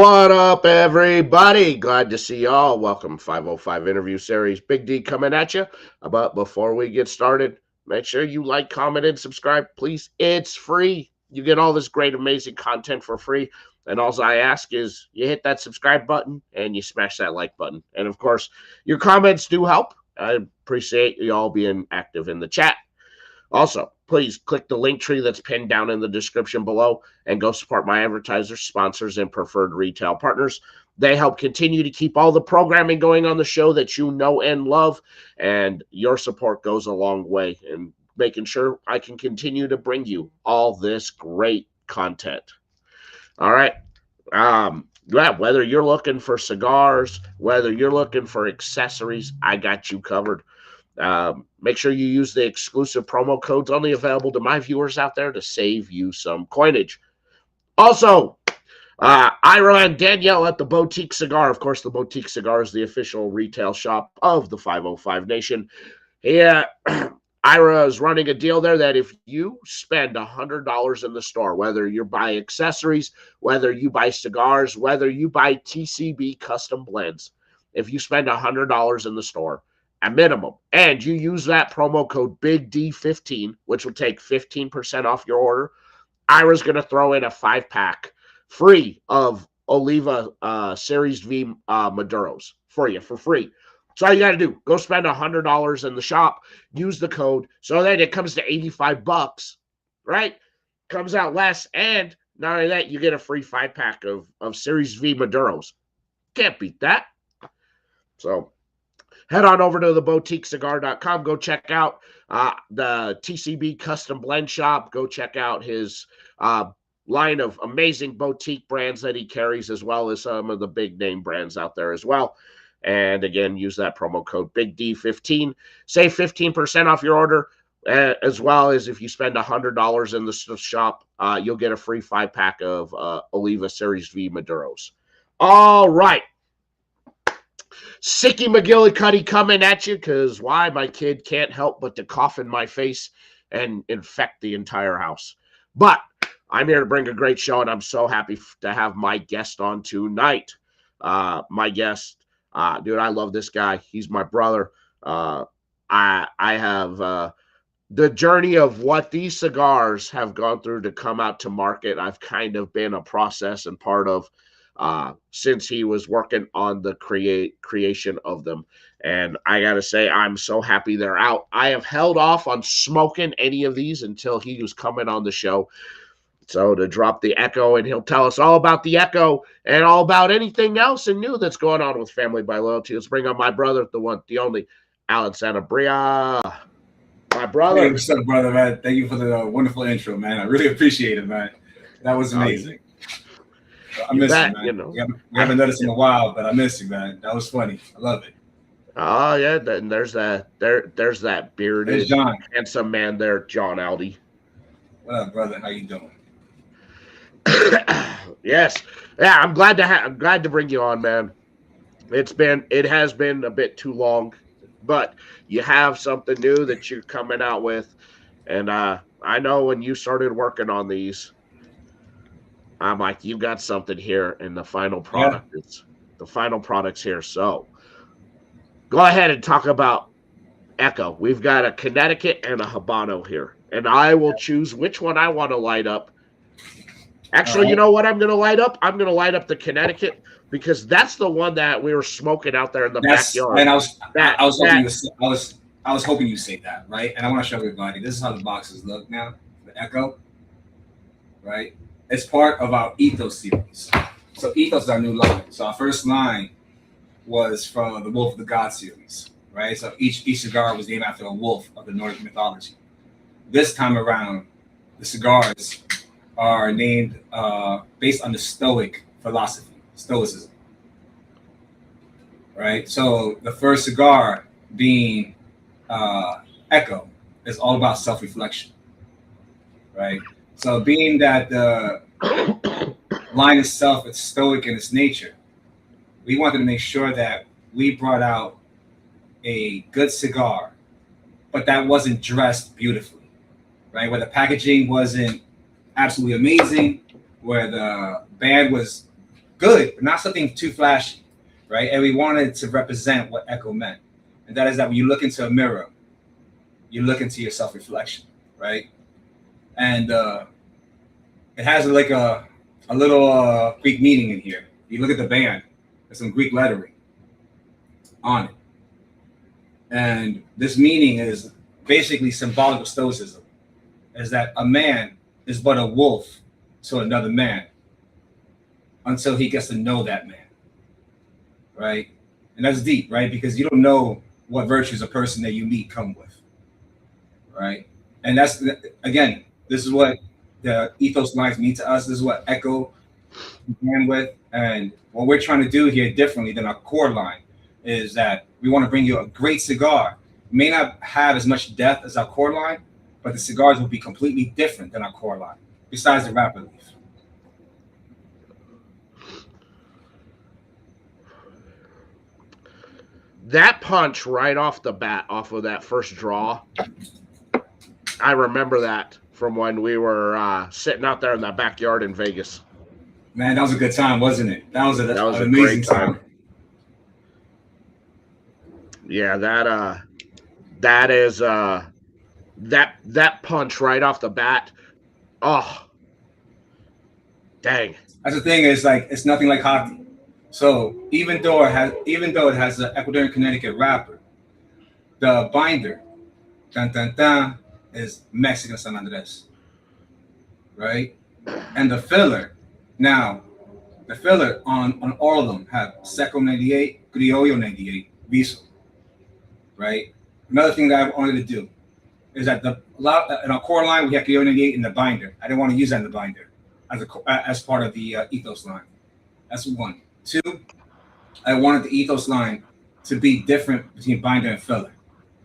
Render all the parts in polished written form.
What up, everybody? Glad to see y'all. Welcome, 505 interview series. Big D coming at you. But before we get started, make sure you like, comment, and subscribe, please. It's free. You get all this great, amazing content for free. And all I ask is you hit that subscribe button and you smash that like button. And of course, your comments do help. I appreciate you all being active in the chat. Also, please click the link tree that's pinned down in the description below and go support my advertisers, sponsors, and preferred retail partners. They help continue to keep all the programming going on the show that you know and love, and your support goes a long way in making sure I can continue to bring you all this great content. All right. Yeah, whether you're looking for cigars, whether you're looking for accessories, I got you covered. Make sure you use the exclusive promo codes only available to my viewers out there to save you some coinage. Also, Ira and Danielle at the Boutique Cigar. Of course, the Boutique Cigar is the official retail shop of the 505 Nation. Yeah, Ira is running a deal there that if you spend $100 in the store, whether you buy accessories, whether you buy cigars, whether you buy TCB custom blends, if you spend $100 in the store, a minimum, and you use that promo code BIGD15, which will take 15% off your order, Ira's going to throw in a 5-pack free of Oliva Series V Maduros for you for free. So all you got to do, go spend $100 in the shop, use the code, so that it comes to $85, right? Comes out less, and not only that, you get a free 5-pack of Series V Maduros. Can't beat that. So head on over to theboutiquecigar.com. Go check out the TCB Custom Blend Shop. Go check out his line of amazing boutique brands that he carries, as well as some of the big name brands out there as well. And again, use that promo code BIGD15. Save 15% off your order, as well as if you spend $100 in the shop, you'll get a free 5-pack of Oliva Series V Maduros. All right. Sicky McGillicuddy coming at you, because why? My kid can't help but to cough in my face and infect the entire house. But I'm here to bring a great show, and I'm so happy to have my guest on tonight. My guest, dude, I love this guy. He's my brother. I have the journey of what these cigars have gone through to come out to market. I've kind of been a process and part of since he was working on the creation of them. And I got to say, I'm so happy they're out. I have held off on smoking any of these until he was coming on the show. So to drop the Echo, and he'll tell us all about the Echo and all about anything else and new that's going on with Family by Loyalty. Let's bring on my brother, the one, the only, Alan Sanabria. My brother. Hey, what's up, brother, man? Thank you for the wonderful intro, man. I really appreciate it, man. That was amazing. I miss you, man. You know, we haven't done this in a while, but I miss you, man. That was funny. I love it. Oh yeah, then there's that bearded, handsome man there, John Aldi. What up, brother? How you doing? Yes, yeah. I'm glad to bring you on, man. It has been a bit too long, but you have something new that you're coming out with, and I know when you started working on these, I'm like, you got something here, and the final product the final product's here. So go ahead and talk about Echo. We've got a Connecticut and a Habano here, and I will choose which one I want to light up. Actually, you know what I'm going to light up? I'm going to light up the Connecticut, because that's the one that we were smoking out there in the backyard. And I was hoping you say that, right? And I want to show everybody. This is how the boxes look now. The Echo, right? It's part of our Ethos series. So Ethos is our new line. So our first line was from the Wolf of the God series, right? So each cigar was named after a wolf of the Nordic mythology. This time around, the cigars are named based on the Stoic philosophy, Stoicism, right? So the first cigar, being Echo, is all about self-reflection, right? So being that the line itself is stoic in its nature, we wanted to make sure that we brought out a good cigar, but that wasn't dressed beautifully, right? Where the packaging wasn't absolutely amazing, where the band was good, but not something too flashy, right? And we wanted to represent what Echo meant, and that is that when you look into a mirror, you look into your self-reflection, right? And it has like a little Greek meaning in here. You look at the band, there's some Greek lettering on it. And this meaning is basically symbolic of stoicism, is that a man is but a wolf to another man until he gets to know that man, right? And that's deep, right? Because you don't know what virtues a person that you meet come with, right? And that's, again, this is what the ethos lines mean to us. This is what Echo began with. And what we're trying to do here differently than our core line is that we want to bring you a great cigar. It may not have as much depth as our core line, but the cigars will be completely different than our core line, besides the wrapper leaf. That punch right off the bat, off of that first draw, I remember that from when we were sitting out there in that backyard in Vegas. Man, that was a good time, wasn't it? That was an amazing great time. Yeah, that is that punch right off the bat. Oh, dang! That's the thing, is like it's nothing like hockey. So even though it has the Ecuadorian Connecticut wrapper, the binder, dun, dun, dun, is Mexican San Andres, right? And the filler, now the filler on all of them have Seco 98, Criollo 98, Viso, right? Another thing that I wanted to do is that in our core line we have Criollo 98 in the binder. I didn't want to use that in the binder as part of the ethos line. That's one. Two, I wanted the ethos line to be different between binder and filler,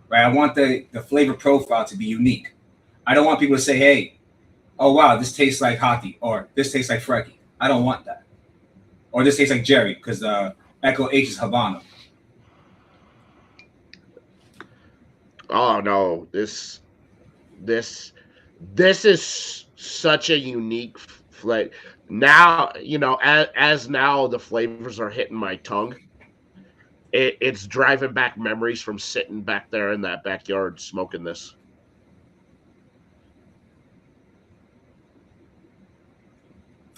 right? I want the flavor profile to be unique. I don't want people to say, hey, oh, wow, this tastes like hockey, or this tastes like Frecky. I don't want that. Or this tastes like Jerry, because Echo H is Habano. Oh, no, this is such a unique flavor. Now, as now the flavors are hitting my tongue, it's driving back memories from sitting back there in that backyard smoking this.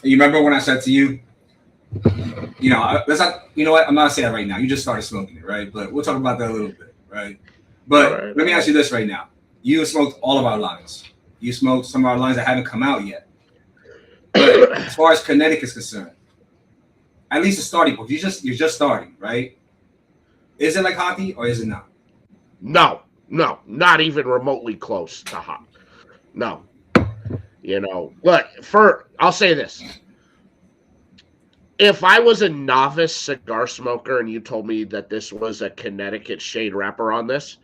You remember when I said to you, let's not, you know what? I'm not gonna say that right now. You just started smoking it, right? But we'll talk about that a little bit, right? But let me ask you this right now. You smoked all of our lines. You smoked some of our lines that haven't come out yet. But as far as Connecticut is concerned, at least the starting point, you're just starting, right? Is it like hockey or is it not? No, not even remotely close to hockey. No. Look, I'll say this. If I was a novice cigar smoker and you told me that this was a Connecticut shade wrapper on this,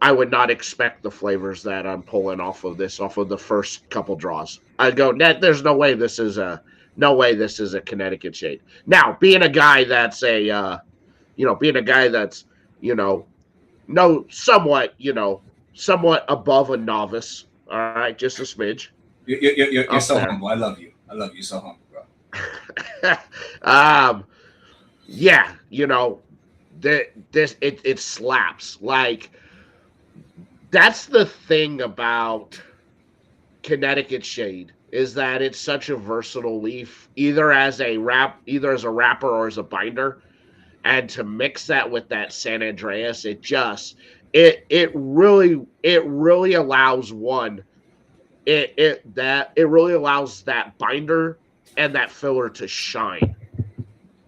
I would not expect the flavors that I'm pulling off of the first couple draws. I'd go, there's no way this is a Connecticut shade. Now, being a guy that's somewhat above a novice, all right, just a smidge. You're so humble. I love you. So humble, bro. Yeah, it slaps. Like, that's the thing about Connecticut shade, is that it's such a versatile leaf, either as a wrapper or as a binder, and to mix that with that San Andreas, it really allows one. It really allows that binder and that filler to shine.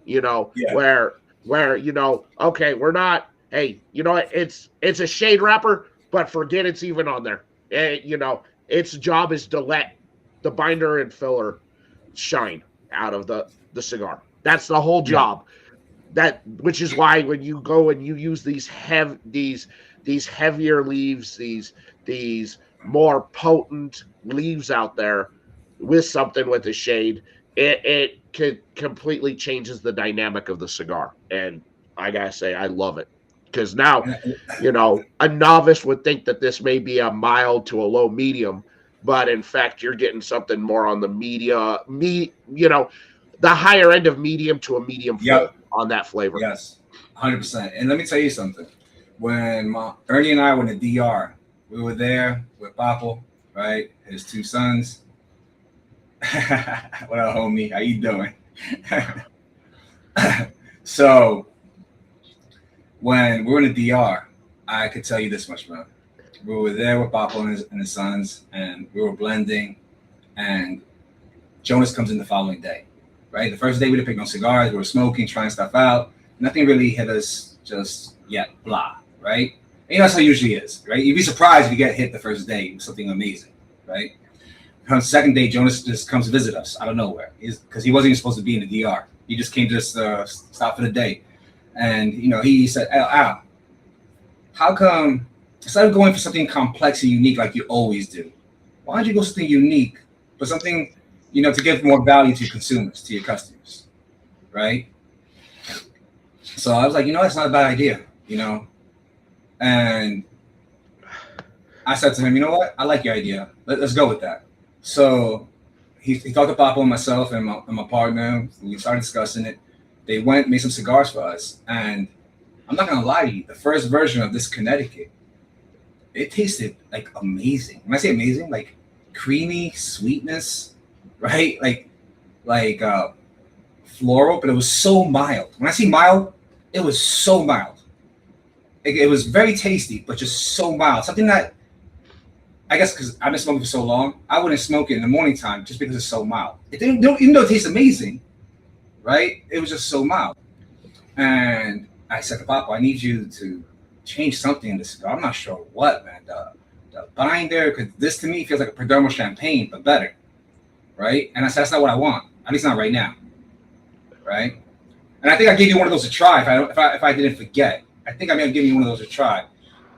Where okay, we're not. Hey, it's a shade wrapper, but forget it's even on there. Its job is to let the binder and filler shine out of the cigar. That's the whole job. Which is why when you go and you use these heavier leaves, these more potent leaves out there with something with a shade, it completely changes the dynamic of the cigar. And I gotta say, I love it. Because now, a novice would think that this may be a mild to a low medium, but in fact, you're getting something more on the the the higher end of medium to a medium full Yep. on that flavor. Yes, 100%. And let me tell you something. When Ernie and I went to DR, we were there with Papo, right? His two sons. What up, homie? How you doing? So when we were in the DR, I could tell you this much, man. We were there with Papo and his sons, and we were blending, and Jonas comes in the following day, right? The first day we didn't pick no cigars. We were smoking, trying stuff out. Nothing really hit us just yet, blah, right? And that's how it usually is, right? You'd be surprised if you get hit the first day with something amazing, right? On the second day, Jonas just comes to visit us out of nowhere because he wasn't even supposed to be in the DR. He just came to stop for the day. And, he said, Al, how come, instead of going for something complex and unique like you always do, why don't you go something unique, but something, to give more value to your consumers, to your customers, right? So I was like, that's not a bad idea, And I said to him, you know what? I like your idea. Let's go with that. So he talked to Papa and myself and my partner. We started discussing it. They went, made some cigars for us. And I'm not going to lie to you. The first version of this Connecticut, it tasted like amazing. When I say amazing, like creamy sweetness, right? Like floral, but it was so mild. When I say mild, it was so mild. It was very tasty, but just so mild. Something that, I guess because I've been smoking for so long, I wouldn't smoke it in the morning time just because it's so mild. It didn't, even though it tastes amazing, right? It was just so mild. And I said to Papa, I need you to change something in this cigar. I'm not sure what, man. The binder, because this to me feels like a Perdomo champagne, but better, right? And I said, that's not what I want, at least not right now, right? And I think I gave you one of those to try if I didn't forget. I think I may have given you one of those to try.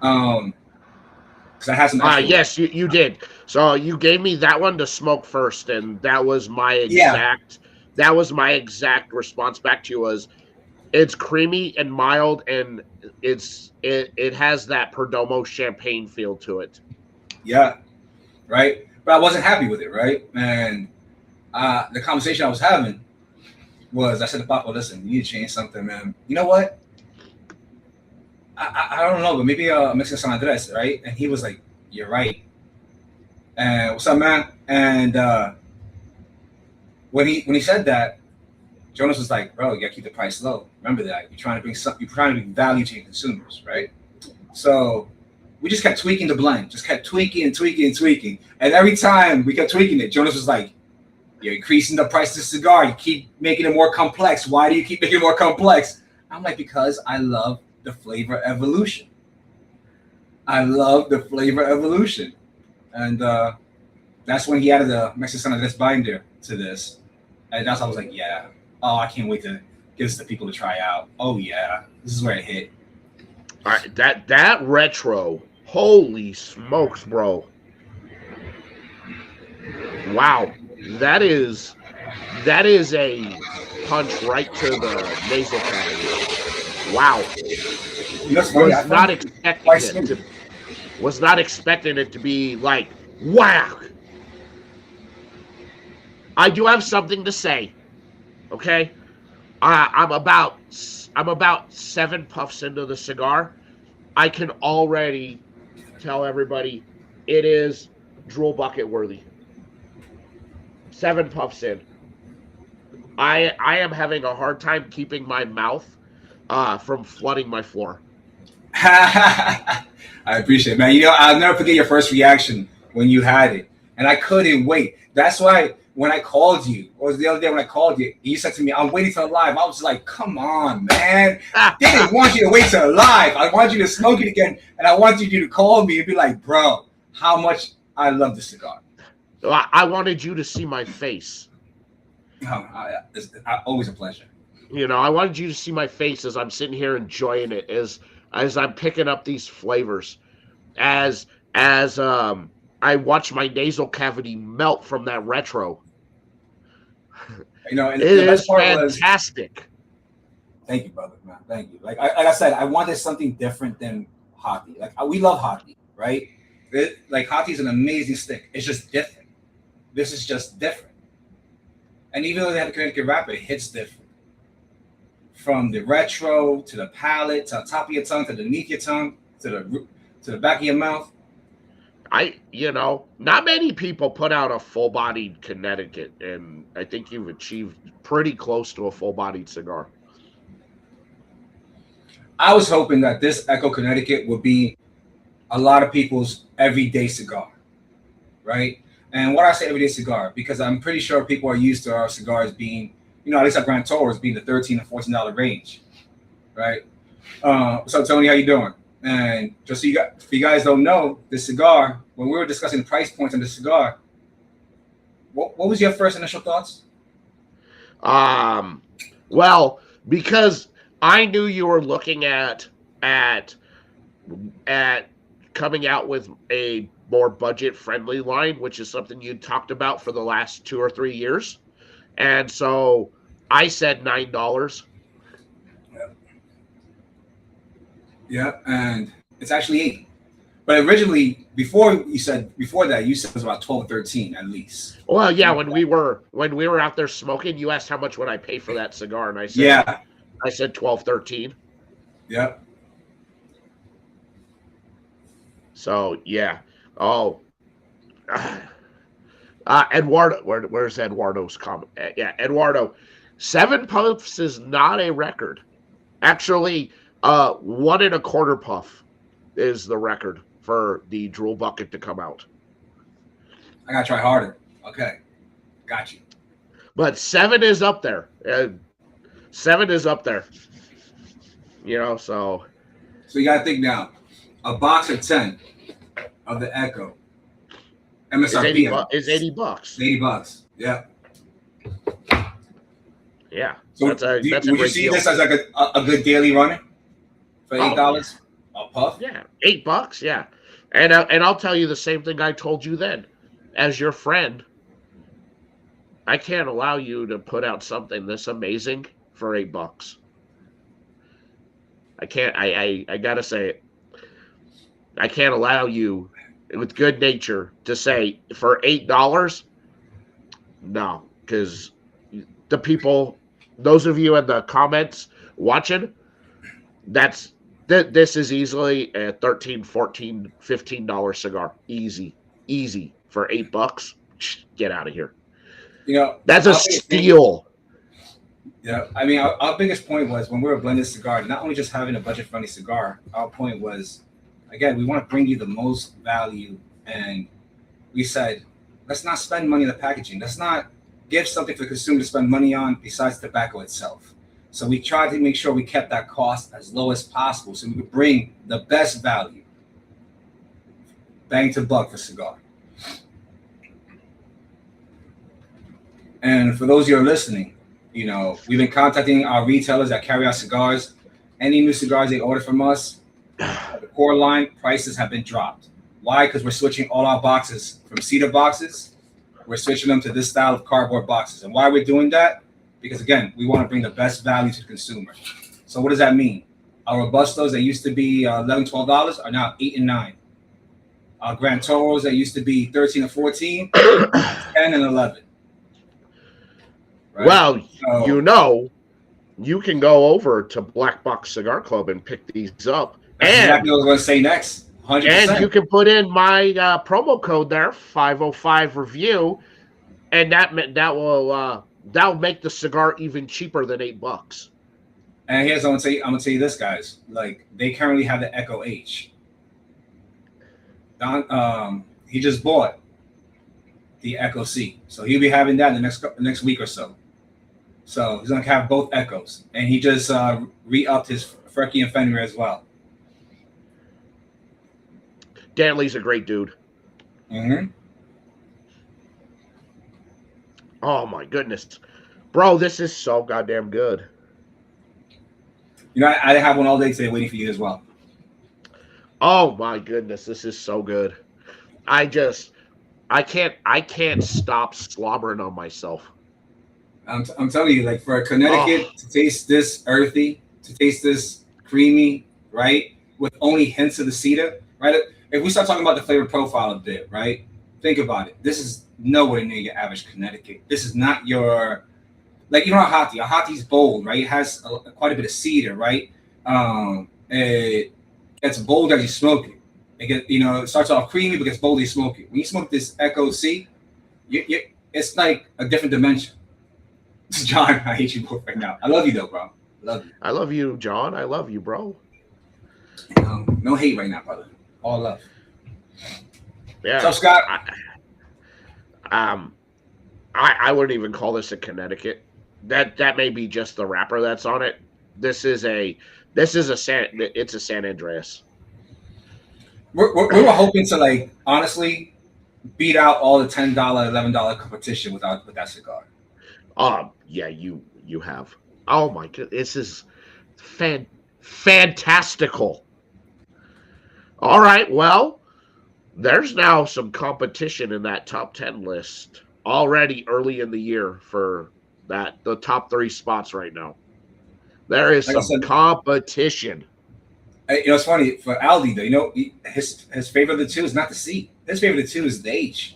Because I had some. Yes, you did. So you gave me that one to smoke first, and that was my exact. Yeah. That was my exact response back to you. Was it's creamy and mild, and it has that Perdomo champagne feel to it. Yeah, right. But I wasn't happy with it, right? And the conversation I was having was, I said to Papa, listen, you need to change something, man. You know what? I don't know, but maybe Mexican Sanabria, right? And he was like, you're right. And what's up, man? And when he said that, Jonas was like, bro, you gotta keep the price low. Remember that. You're trying to bring value to your consumers, right? So we just kept tweaking the blend, just kept tweaking and tweaking and tweaking. And every time we kept tweaking it, Jonas was like, you're increasing the price of the cigar. You keep making it more complex. Why do you keep making it more complex? I'm like, because I love the flavor evolution. I love the flavor evolution. And that's when he added the Mexican Sanabria binder to this. And that's how I was like, yeah. Oh, I can't wait to give this to people to try out. Oh, yeah. This is where it hit. All right, that retro, holy smokes, bro. Wow. That is a punch right to the nasal cavity. Wow. Was not expecting it to be like whack. I do have something to say. Okay? I'm about 7 puffs into the cigar. I can already tell everybody it is drool bucket worthy. 7 puffs in. I am having a hard time keeping my mouth from flooding my floor. I appreciate it, man. I'll never forget your first reaction when you had it. And I couldn't wait. That's why when I called you, or the other day when I called you, you said to me, I'm waiting till live. I was like, come on, man. I didn't want you to wait till live. I want you to smoke it again. And I wanted you to call me and be like, bro, how much I love this cigar. I wanted you to see my face. It's always a pleasure. I wanted you to see my face as I'm sitting here enjoying it, as I'm picking up these flavors, as I watch my nasal cavity melt from that retro. And it is fantastic. Thank you, brother, man. Thank you. Like I said, I wanted something different than Hati. Like we love Hati, right? Hati is an amazing stick. It's just different. This is just different. And even though they have the Connecticut wrapper, it hits different. From the retro to the palate to the top of your tongue to underneath your tongue to the back of your mouth. Not many people put out a full-bodied Connecticut, and I think you've achieved pretty close to a full-bodied cigar. I was hoping that this Echo Connecticut would be a lot of people's everyday cigar, right? And what I say everyday cigar, because I'm pretty sure people are used to our cigars being, at least our Grand Tours being the $13 or $14 range, right? So Tony, how you doing? And just so if you guys don't know, this cigar, when we were discussing the price points on the cigar, what was your first initial thoughts? Well, because I knew you were looking at coming out with a more budget-friendly line, which is something you talked about for the last 2 or 3 years, and so I said $9. Yeah, and it's actually $8. But originally, before that, you said it was about 12, 13 at least. Well, yeah, when we were out there smoking, you asked how much would I pay for that cigar, and I said 12, 13. Yep. So yeah. Oh, Eduardo, where's Eduardo's comment? Yeah, Eduardo, 7 puffs is not a record. Actually, 1 1/4 puff is the record for the drool bucket to come out. I gotta try harder. Okay, got you. But 7 is up there. 7 is up there. So you gotta think now. A box of 10 of the Echo MSRP is $80. $80. Yeah. Yeah. So would you see this as like a good daily runner for $8 a puff? Yeah, $8. Yeah, and I'll tell you the same thing I told you then. As your friend, I can't allow you to put out something this amazing for $8. I can't. I gotta say it. I can't allow you, with good nature, to say for $8. No, because the people, those of you in the comments watching, this is easily a $13, $14, $15 cigar. Easy for $8. Get out of here. That's a steal. Yeah, I mean, our biggest point was when we were blending cigar, not only just having a budget-friendly cigar. Our point was, again, we want to bring you the most value, and we said, let's not spend money on the packaging. Let's not give something for the consumer to spend money on besides tobacco itself. So we tried to make sure we kept that cost as low as possible so we could bring the best value, bang to buck for cigar. And for those of you who are listening, we've been contacting our retailers that carry our cigars. Any new cigars they order from us, the core line prices have been dropped. Why? Because we're switching all our boxes from cedar boxes. We're switching them to this style of cardboard boxes. And why we're doing that? Because, again, we want to bring the best value to the consumer. So what does that mean? Our Robustos that used to be $11, $12 are now $8 and $9. Our Grand Toros that used to be 13 or 14, 10 and 11. Right? Well, so, you can go over to Black Box Cigar Club and pick these up. That's exactly what I was going to say next. 100%. And you can put in my promo code there, 505 review, and that'll make the cigar even cheaper than $8. And here's I'm gonna tell you this, guys. Like, they currently have the Echo H. He just bought the Echo C, so he'll be having that in the next week or so. So he's gonna have both Echoes, and he just re-upped his Frecky and Fenrir as well. Danley's a great dude. Mm-hmm. Oh my goodness, bro, this is so goddamn good. I have one all day today waiting for you as well. Oh my goodness, this is so good. I can't stop slobbering on myself. I'm telling you, like, for a Connecticut to taste this earthy, to taste this creamy, right, with only hints of the cedar, right? If we start talking about the flavor profile a bit, right, Think about it. This is nowhere near your average Connecticut. This is not your, like, you know, a hottie's bold, right? It has quite a bit of cedar, right? It's bold as you smoke it. It starts off creamy, but gets bold as you smoke it. When you smoke this Echo C, it's like a different dimension. John, I hate you both right now. I love you though, bro. Love you. I love you, John. I love you, bro. No hate right now, brother. All love. Yeah. So Scott, I wouldn't even call this a Connecticut. That may be just the wrapper that's on it. It's a San Andreas. we were hoping to, like, honestly beat out all the $10, $11 competition with that cigar. Yeah, you have. Oh my god, this is fantastical. All right, well, there's now some competition in that top 10 list already early in the year for the top 3 spots right now. There is Like I some said, competition. it's funny for Aldi though. His favorite of the two is not the C. His favorite of the two is the H.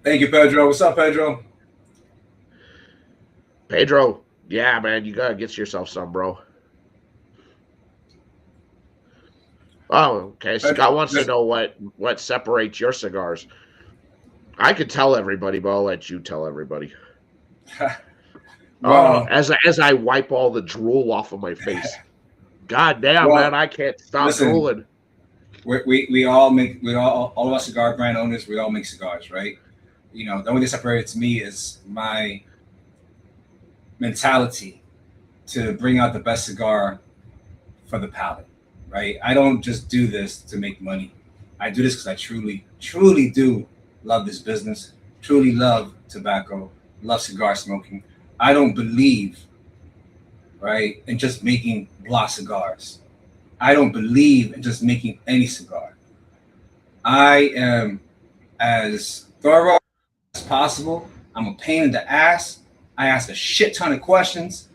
Thank you, Pedro. What's up, Pedro? Pedro, yeah, man, you gotta get yourself some, bro. Oh, okay. Scott wants to know what separates your cigars. I could tell everybody, but I'll let you tell everybody. Well, as I wipe all the drool off of my face. God damn, well, man, I can't stop drooling. We all of us cigar brand owners, we all make cigars, right? The only thing separates me is my mentality to bring out the best cigar for the palate, right? I don't just do this to make money. I do this because I truly, truly do love this business, truly love tobacco, love cigar smoking. I don't believe, right, in just making blah cigars. I don't believe in just making any cigar. I am as thorough as possible. I'm a pain in the ass. I ask a shit ton of questions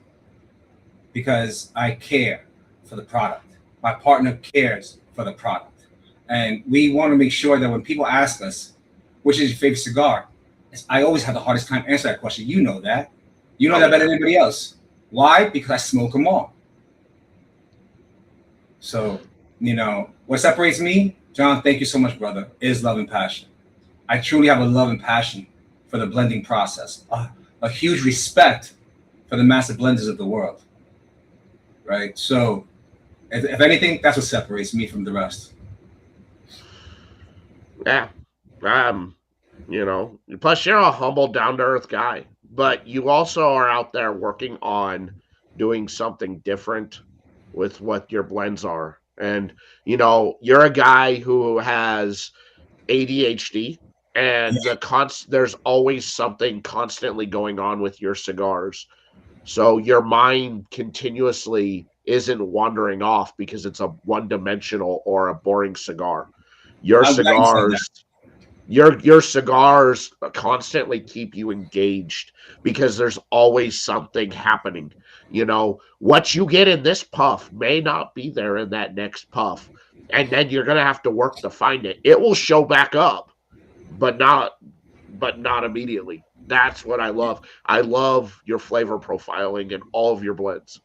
because I care for the product. My partner cares for the product. And we want to make sure that when people ask us, which is your favorite cigar, I always have the hardest time answering that question. You know that. You know that better than anybody else. Why? Because I smoke them all. So, what separates me, John, thank you so much, brother, is love and passion. I truly have a love and passion for the blending process. A huge respect for the master blenders of the world. Right? So, if anything, that's what separates me from the rest. Yeah. Plus you're a humble, down-to-earth guy. But you also are out there working on doing something different with what your blends are. And, you're a guy who has ADHD, and there's always something constantly going on with your cigars. So your mind continuously isn't wandering off because it's a one-dimensional or a boring cigar. Your cigars your cigars constantly keep you engaged because there's always something happening. What you get in this puff may not be there in that next puff, and then you're gonna have to work to find it. It will show back up, but not immediately. That's what I love. I love your flavor profiling in all of your blends.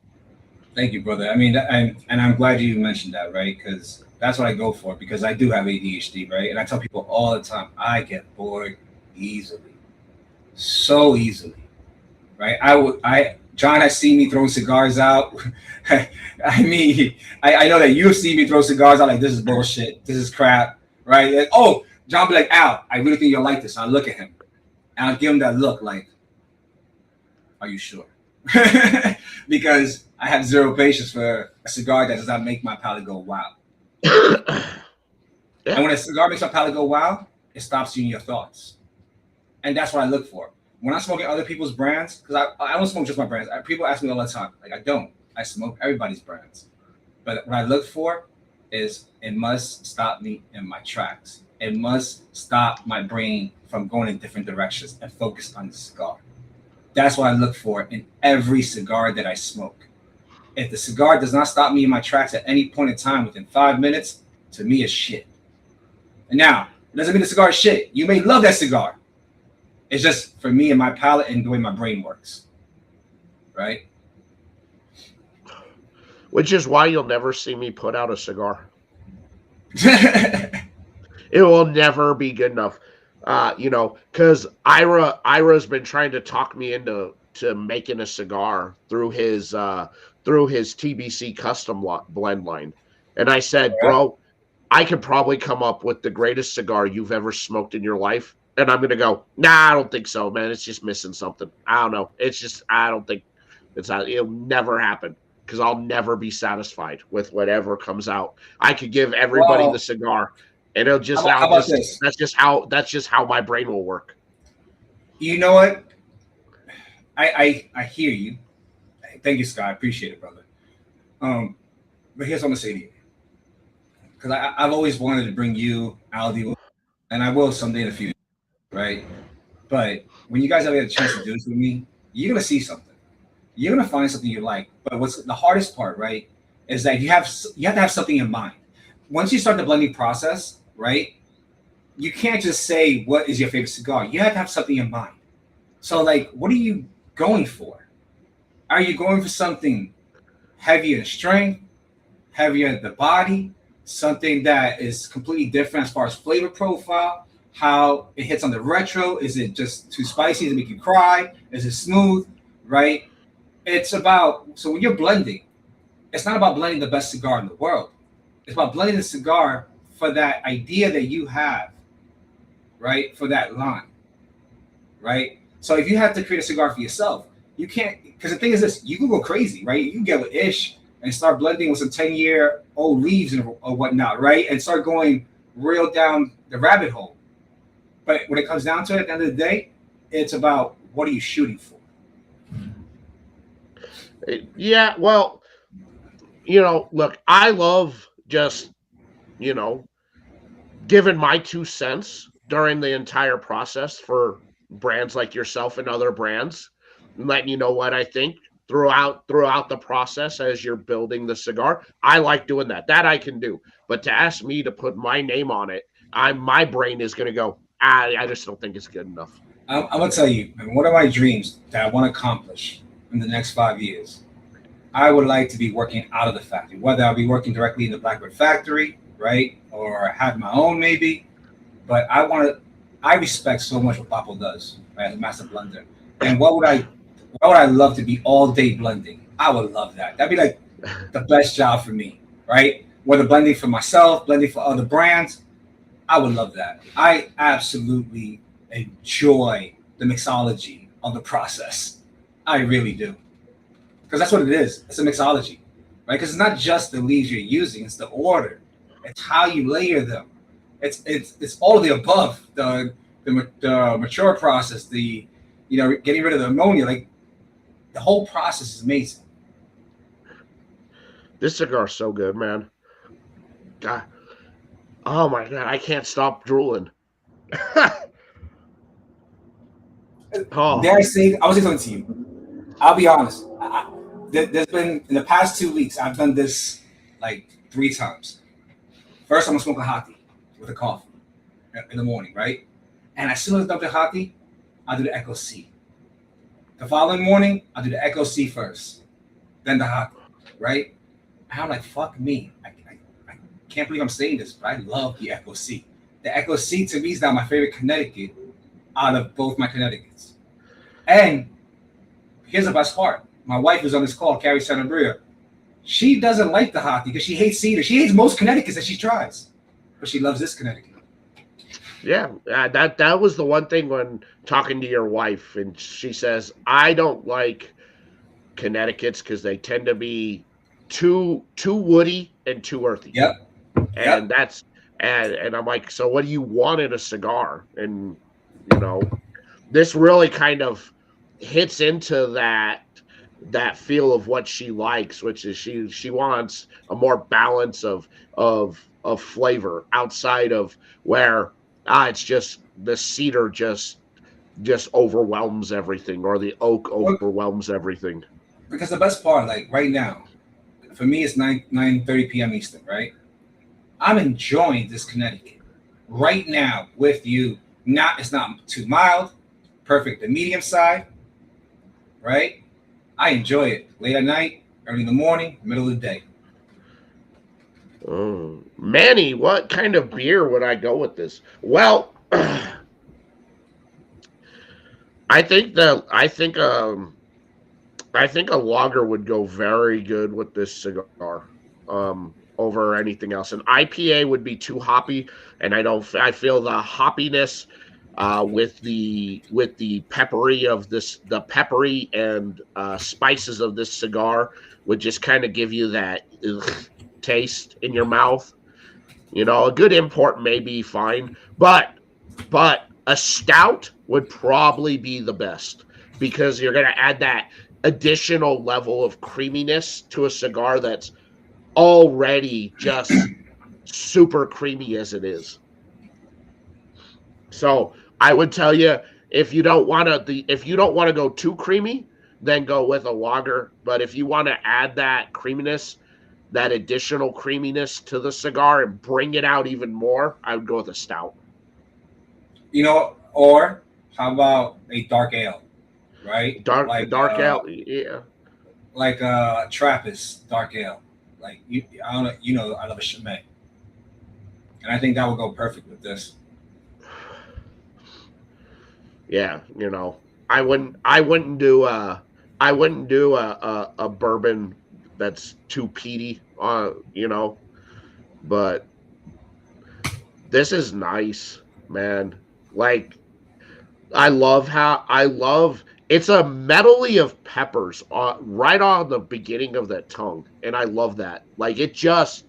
Thank you, brother. I mean, and I'm glad you mentioned that, right? Because that's what I go for, because I do have ADHD, right? And I tell people all the time, I get bored easily, so easily, right? John has seen me throw cigars out. I mean, I know that you've seen me throw cigars out like, this is bullshit, this is crap, right? Like, oh, John be like, Al, I really think you'll like this. I'll look at him, and I'll give him that look like, are you sure? Because I have zero patience for a cigar that does not make my palate go wow. Yeah. And when a cigar makes my palate go wow, it stops you in your thoughts. And that's what I look for. When I'm smoking other people's brands, because I don't smoke just my brands. People ask me all the time. Like, I don't. I smoke everybody's brands. But what I look for is it must stop me in my tracks. It must stop my brain from going in different directions and focus on the cigar. That's what I look for in every cigar that I smoke. If the cigar does not stop me in my tracks at any point in time within 5 minutes, to me it's shit. And now, it doesn't mean the cigar is shit. You may love that cigar. It's just for me and my palate and the way my brain works. Right? Which is why you'll never see me put out a cigar. It will never be good enough. Because Ira's been trying to talk me into making a cigar through his TBC custom blend line, and I said, Yeah. bro, I could probably come up with the greatest cigar you've ever smoked in your life, and I'm gonna go, nah, I don't think so, man. It's just missing something. I don't know. It's just I don't think it'll never happen because I'll never be satisfied with whatever comes out. I could give everybody the Well, cigar, and it'll just how about this? that's just how my brain will work. You know what? I hear you. Thank you, Scott. I appreciate it, brother. But here's what I'm gonna say to you, because I've always wanted to bring you, Aldi, and I will someday in the future, right? But when you guys ever get a chance to do this with me, you're gonna see something. You're gonna find something you like. But what's the hardest part, right, is that you have to have something in mind. Once you start the blending process, right, you can't just say what is your favorite cigar. You have to have something in mind. So, like, what are you going for? Are you going for something heavier in strength, heavier in the body, something that is completely different as far as flavor profile, how it hits on the retro? Is it just too spicy to make you cry? Is it smooth, right? It's about, so when you're blending, it's not about blending the best cigar in the world. It's about blending the cigar for that idea that you have, right? For that line, right? So if you have to create a cigar for yourself, you can't, because the thing is this, you can go crazy, right? You can get with Ish and start blending with some 10-year-old leaves or whatnot, right? And start going real down the rabbit hole. But when it comes down to it, at the end of the day, it's about what are you shooting for? Yeah, well, look, I love just, you know, giving my 2 cents during the entire process for brands like yourself and other brands, and letting you know what I think throughout the process as you're building the cigar. I like doing that. That I can do. But to ask me to put my name on it, my brain is gonna go, I just don't think it's good enough. I'm gonna tell you, man, one of my dreams that I want to accomplish in the next 5 years, I would like to be working out of the factory, whether I'll be working directly in the Blackbird factory, right, or have my own maybe. But I respect so much what Papo does, right, as a master blender. And what would I love to be all day blending? I would love that. That'd be like the best job for me, right? Whether blending for myself, blending for other brands, I would love that. I absolutely enjoy the mixology of the process. I really do. Because that's what it is. It's a mixology, right? Because it's not just the leaves you're using, it's the order. It's how you layer them. It's all of the above. The mature process, the getting rid of the ammonia, like the whole process is amazing. This cigar's so good, man. God, oh my god, I can't stop drooling. Dare Oh, I say, I was saying something to you. I'll be honest. There's been in the past 2 weeks, I've done this like 3 times. First, I'm gonna smoke a hottie with a coffee in the morning, right? And as soon as I dump the hottie, I'll do the Echo C. The following morning, I'll do the Echo C first, then the hottie, right? And I'm like, fuck me. I can't believe I'm saying this, but I love the Echo C. The Echo C to me is now my favorite Connecticut out of both my Connecticut's. And here's the best part. My wife is on this call, Carrie Sanabria. She doesn't like the hottie because she hates cedar. She hates most Connecticut's that she tries, but she loves this Connecticut. yeah, that was the one thing when talking to your wife, and she says I don't like Connecticut's because they tend to be too woody and too earthy, Yep. and Yep. that's and I'm like, so what do you want in a cigar? And you know, this really kind of hits into that feel of what she likes, which is she wants a more balance of flavor outside of where it's just the cedar just overwhelms everything, or the oak Look, overwhelms everything. because the best part, like right now, for me, it's 9:30 p.m. Eastern, right? I'm enjoying this Connecticut. right now with you. It's not too mild, perfect the medium side, right? I enjoy it late at night, early in the morning, middle of the day. Manny, what kind of beer would I go with this? Well, I think that I think a lager would go very good with this cigar. Over anything else. An IPA would be too hoppy, and I don't. I feel the hoppiness with the peppery of this, the peppery and spices of this cigar would just kind of give you that taste in your mouth. You know, a good import may be fine, but a stout would probably be the best because you're going to add that additional level of creaminess to a cigar that's already just super creamy as it is. So I would tell you, if you don't want to go too creamy, then go with a lager. But if you want to add that creaminess, that additional creaminess to the cigar and bring it out even more, I would go with a stout. You know, or how about a dark ale, right? Dark ale, yeah. Like Trappist dark ale. Like I don't know, you know, I love a Chimay, and I think that would go perfect with this. Yeah, you know, I wouldn't do a bourbon that's too peaty, you know, but this is nice, man. Like I love it's a medley of peppers right on the beginning of that tongue, and I love that. Like it just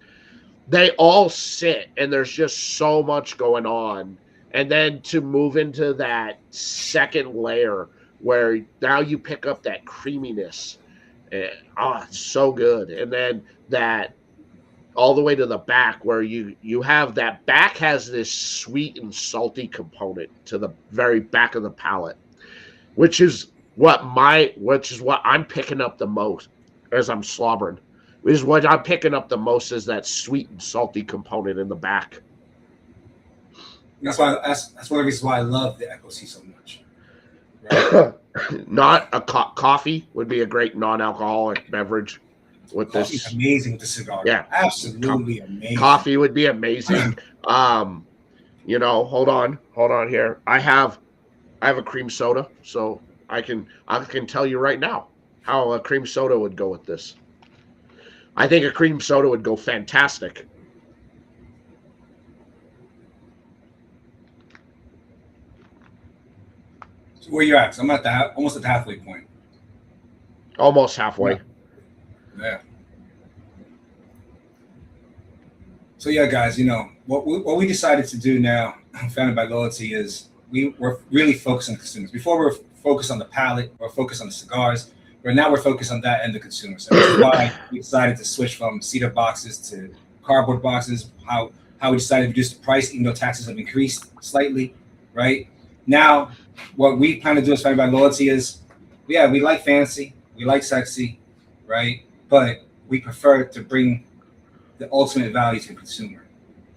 they all sit, and there's just so much going on, and then to move into that second layer where now you pick up that creaminess. It's so good, and then that all the way to the back where you have that back has this sweet and salty component to the very back of the palate, which is which is what I'm picking up the most as I'm slobbering. Which is what I'm picking up the most is that sweet and salty component in the back. That's one of the reasons why I love the Echo C so much. Right? Not a coffee would be a great non-alcoholic beverage with Coffee's this. amazing with the cigar. Yeah, Absolutely amazing. Coffee would be amazing. You know, hold on here. I have a cream soda, so I can tell you right now how a cream soda would go with this. I think a cream soda would go fantastic. So where you at? So I'm at almost at the halfway point. Almost halfway. Yeah. So yeah, guys, you know what we decided to do now, founded by loyalty, is we're really focused on consumers. Before we were focused on the palate, we're focused on the cigars, but now we're focused on that and the consumers. So that's why we decided to switch from cedar boxes to cardboard boxes. How we decided to reduce the price, even though taxes have increased slightly, right? Now, what we plan to do as founded by loyalty is, yeah, we like fancy, we like sexy, right? But we prefer to bring the ultimate value to the consumer.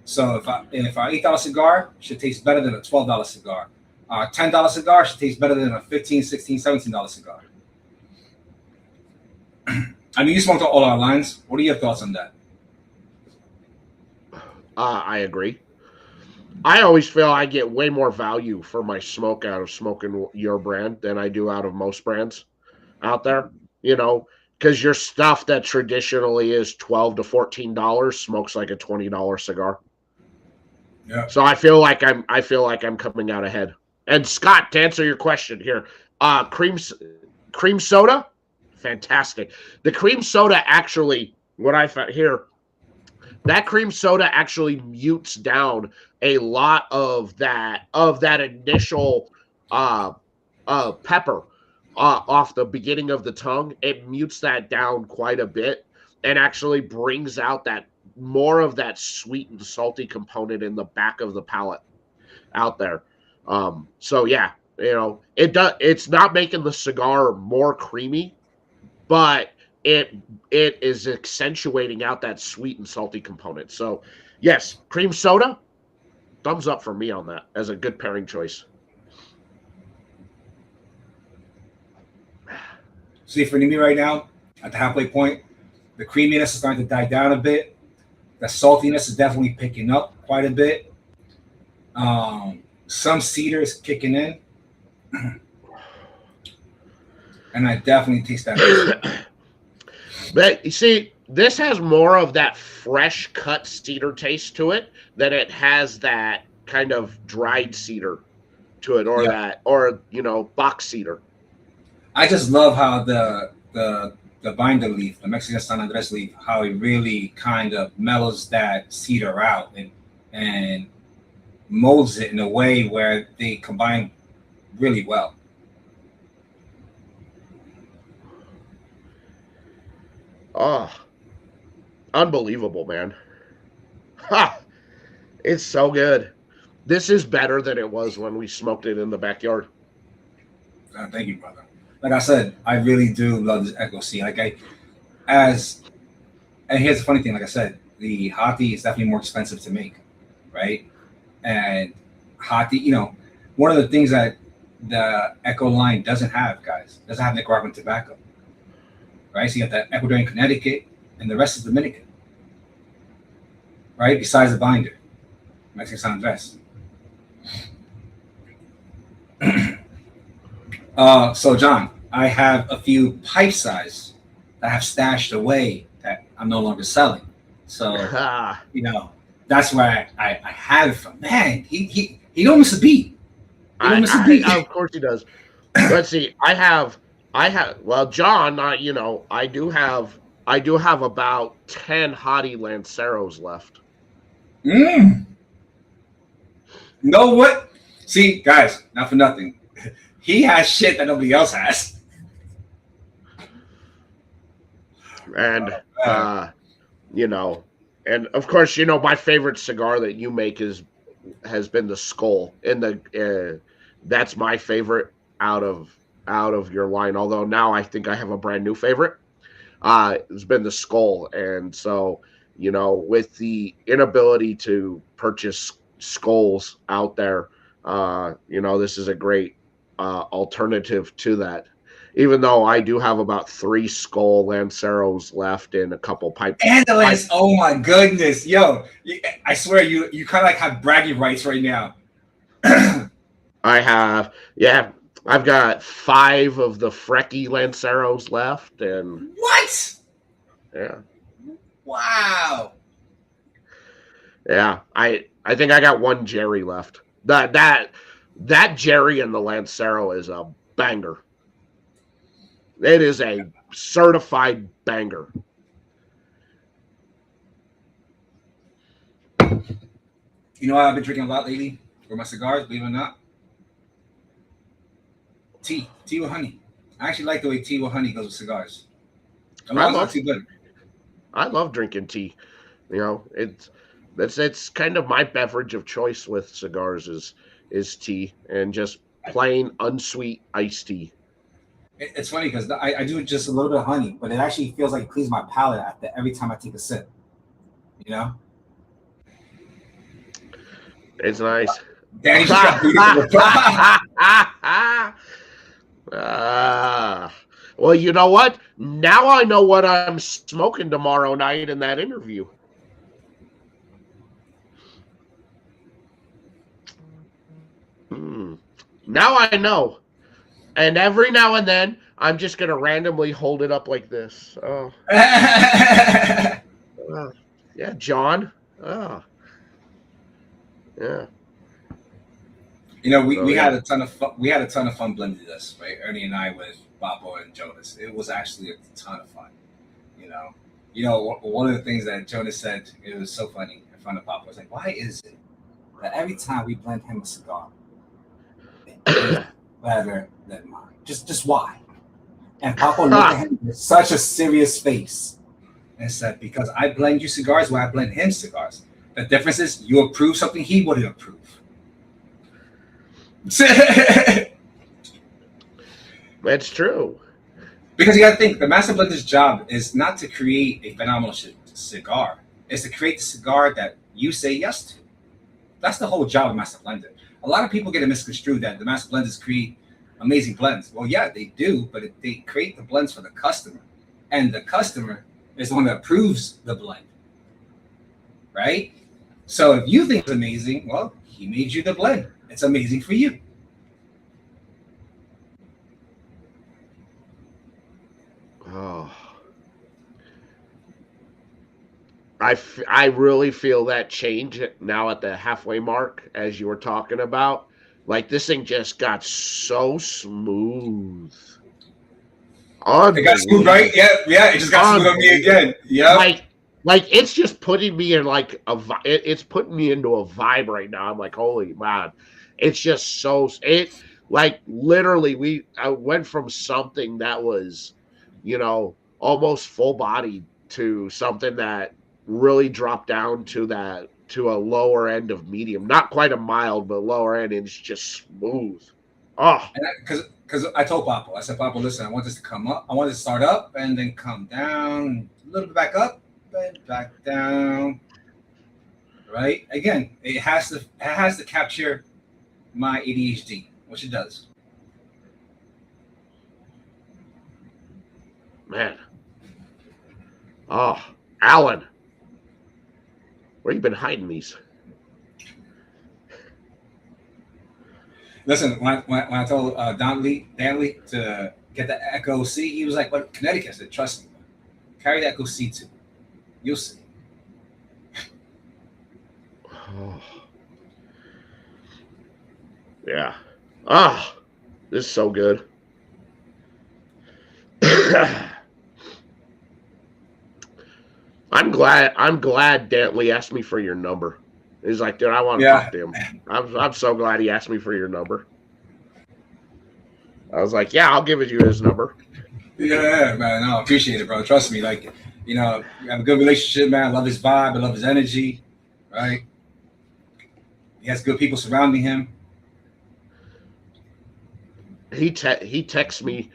So if our $8 cigar should taste better than a $12 cigar, our $10 cigar should taste better than a $15, $16, $17 cigar. I mean, you smoked all our lines. What are your thoughts on that? I agree. I always feel I get way more value for my smoke out of smoking your brand than I do out of most brands out there. You know, because your stuff that traditionally is $12 to $14 smokes like a $20 cigar. Yeah. So I feel like I'm coming out ahead. And Scott, to answer your question here, cream soda, fantastic. The cream soda actually, what I found here, that cream soda actually mutes down a lot of that initial pepper off the beginning of the tongue. It mutes that down quite a bit and actually brings out that more of that sweet and salty component in the back of the palate out there. So yeah, you know, it's not making the cigar more creamy, but it is accentuating out that sweet and salty component. So yes, cream soda, thumbs up for me on that as a good pairing choice. See, for me right now, at the halfway point, the creaminess is starting to die down a bit. The saltiness is definitely picking up quite a bit. Some cedar is kicking in. And I definitely taste that. But you see, this has more of that fresh cut cedar taste to it than it has that kind of dried cedar to it, or that, or box cedar. I just love how the binder leaf, the Mexican Sanabria leaf, how it really kind of mellows that cedar out and molds it in a way where they combine really well. Oh, unbelievable, man. Ha! It's so good. This is better than it was when we smoked it in the backyard. Thank you, brother. Like I said, I really do love this Echo C. And here's the funny thing, like I said, the Hati is definitely more expensive to make, right? And Hati, one of the things that the Echo line doesn't have, guys, doesn't have Nicaraguan tobacco, right? So you got the Ecuadorian Connecticut, and the rest is Dominican, right? Besides the binder, Mexican Sanandres. So John, I have a few pipe size that I have stashed away that I'm no longer selling. So that's where I have it from. Man, he don't miss a beat. He don't miss a beat. Of course he does. Let's see. I have. Well, John, I do have about 10 Hottie Lanceros left. You know what? See, guys, not for nothing. He has shit that nobody else has. And, and of course, my favorite cigar that you make has been the Skull. And that's my favorite out of your line. Although now I think I have a brand new favorite. It's been the Skull. And so, with the inability to purchase skulls out there, this is a great alternative to that. Even though I do have about 3 Skull Lanceros left in a couple pipe. And the Lance, oh my goodness, yo! I swear you kind of like have bragging rights right now. I have, I've got 5 of the Frecky Lanceros left, and what? Yeah. Wow. Yeah, I think I got 1 Jerry left. That Jerry in the Lancero is a banger. It is a certified banger. You know what I've been drinking a lot lately for my cigars, believe it or not? Tea with honey. I actually like the way tea with honey goes with cigars. Not too good. I love drinking tea. It's kind of my beverage of choice with cigars is tea, and just plain unsweet iced tea. It's funny because I do just a little bit of honey, but it actually feels like it cleans my palate after every time I take a sip. It's nice. Danny just got well, you know what? Now I know what I'm smoking tomorrow night in that interview. Now I know. And every now and then, I'm just going to randomly hold it up like this. Oh. Yeah, John. Oh. Yeah. We had a ton of fun. We had a ton of fun blending this, right? Ernie and I with Babo and Jonas. It was actually a ton of fun. One of the things that Jonas said, it was so funny in front of Babo. I was like, why is it that every time we blend him a cigar, better than mine? Just why? And Papa looked at him with such a serious face and said, because I blend you cigars where I blend him cigars. The difference is you approve something he wouldn't approve. That's true. Because you got to think, the master blender's job is not to create a phenomenal cigar. It's to create the cigar that you say yes to. That's the whole job of master blender. A lot of people get it misconstrued that the master blenders create amazing blends. Well, yeah, they do, but they create the blends for the customer, and the customer is the one that approves the blend, right? So if you think it's amazing, well, he made you the blend. It's amazing for you. Oh, I really feel that change now at the halfway mark, as you were talking about. Like, this thing just got so smooth. It got smooth, right? Yeah, yeah. It just got smooth on me again. Yeah. Like it's just putting me in like it's putting me into a vibe right now. I'm like, holy man, it's just so it like literally I went from something that was, almost full bodied to something that really dropped down to a lower end of medium, not quite a mild, but lower end, and it's just smooth. Oh, Because I told Papa, I said, Papa, listen, I want this to come up. I want it to start up and then come down, a little bit back up, and back down. Right? Again, it has to capture my ADHD, which it does. man. Oh, Alan, where you been hiding these? Listen, when I told Danley to get the Echo C, he was like, "What Connecticut?" I said, "Trust me, carry the Echo C too. You'll see." Oh. Yeah. Ah, this is so good. I'm glad Dantley asked me for your number. He's like, dude, I want to talk to him. I'm so glad he asked me for your number. I was like, yeah, I'll give you his number. Yeah, man. No, I appreciate it, bro. Trust me. Like, we have a good relationship, man. I love his vibe. I love his energy. Right? He has good people surrounding him. He texts me.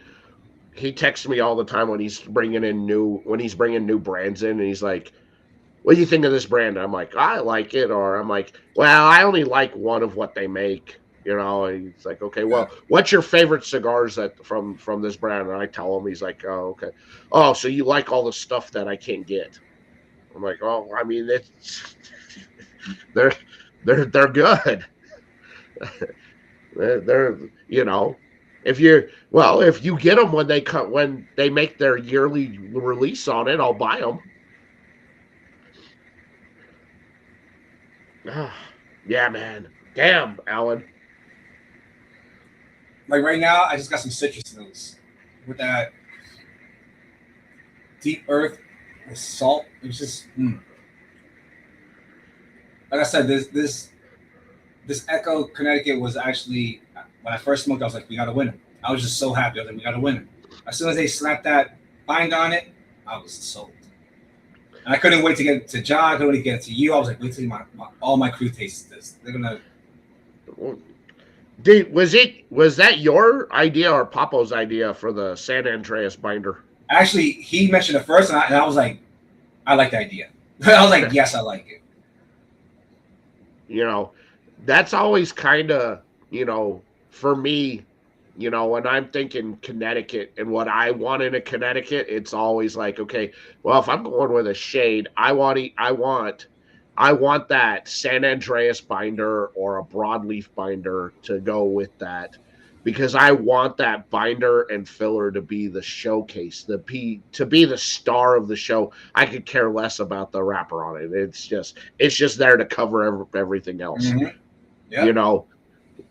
He texts me all the time when he's bringing new brands in, and he's like, what do you think of this brand? I'm like, I like it. Or I'm like, well, I only like one of what they make, and he's like, okay, well, what's your favorite cigars from this brand? And I tell him, he's like, oh, okay. Oh, so you like all the stuff that I can't get. I'm like, oh, I mean, they're good. they're if you get them when they make their yearly release on it, I'll buy them. Yeah, man. Damn, Alan. Like right now, I just got some citrus notes with that deep earth with salt. It was just like I said, this Echo Connecticut was actually, when I first smoked, I was like, we gotta win it. I was just so happy. I was like, we gotta win it. As soon as they slapped that bind on it, I was sold. And I couldn't wait to get it to John. I couldn't wait to get it to you. I was like, wait till all my crew tastes this. They're gonna. Dude, was that your idea or Papo's idea for the San Andreas binder? Actually, he mentioned it first, and I was like, I like the idea. I was like, yes, I like it. That's always kind of, for me, when I'm thinking Connecticut and what I want in a Connecticut, it's always like, okay, well, if I'm going with a shade, I want that San Andreas binder or a broadleaf binder to go with that, because I want that binder and filler to be the showcase, to be the star of the show. I could care less about the wrapper on it. It's just there to cover everything else. Mm-hmm. Yep.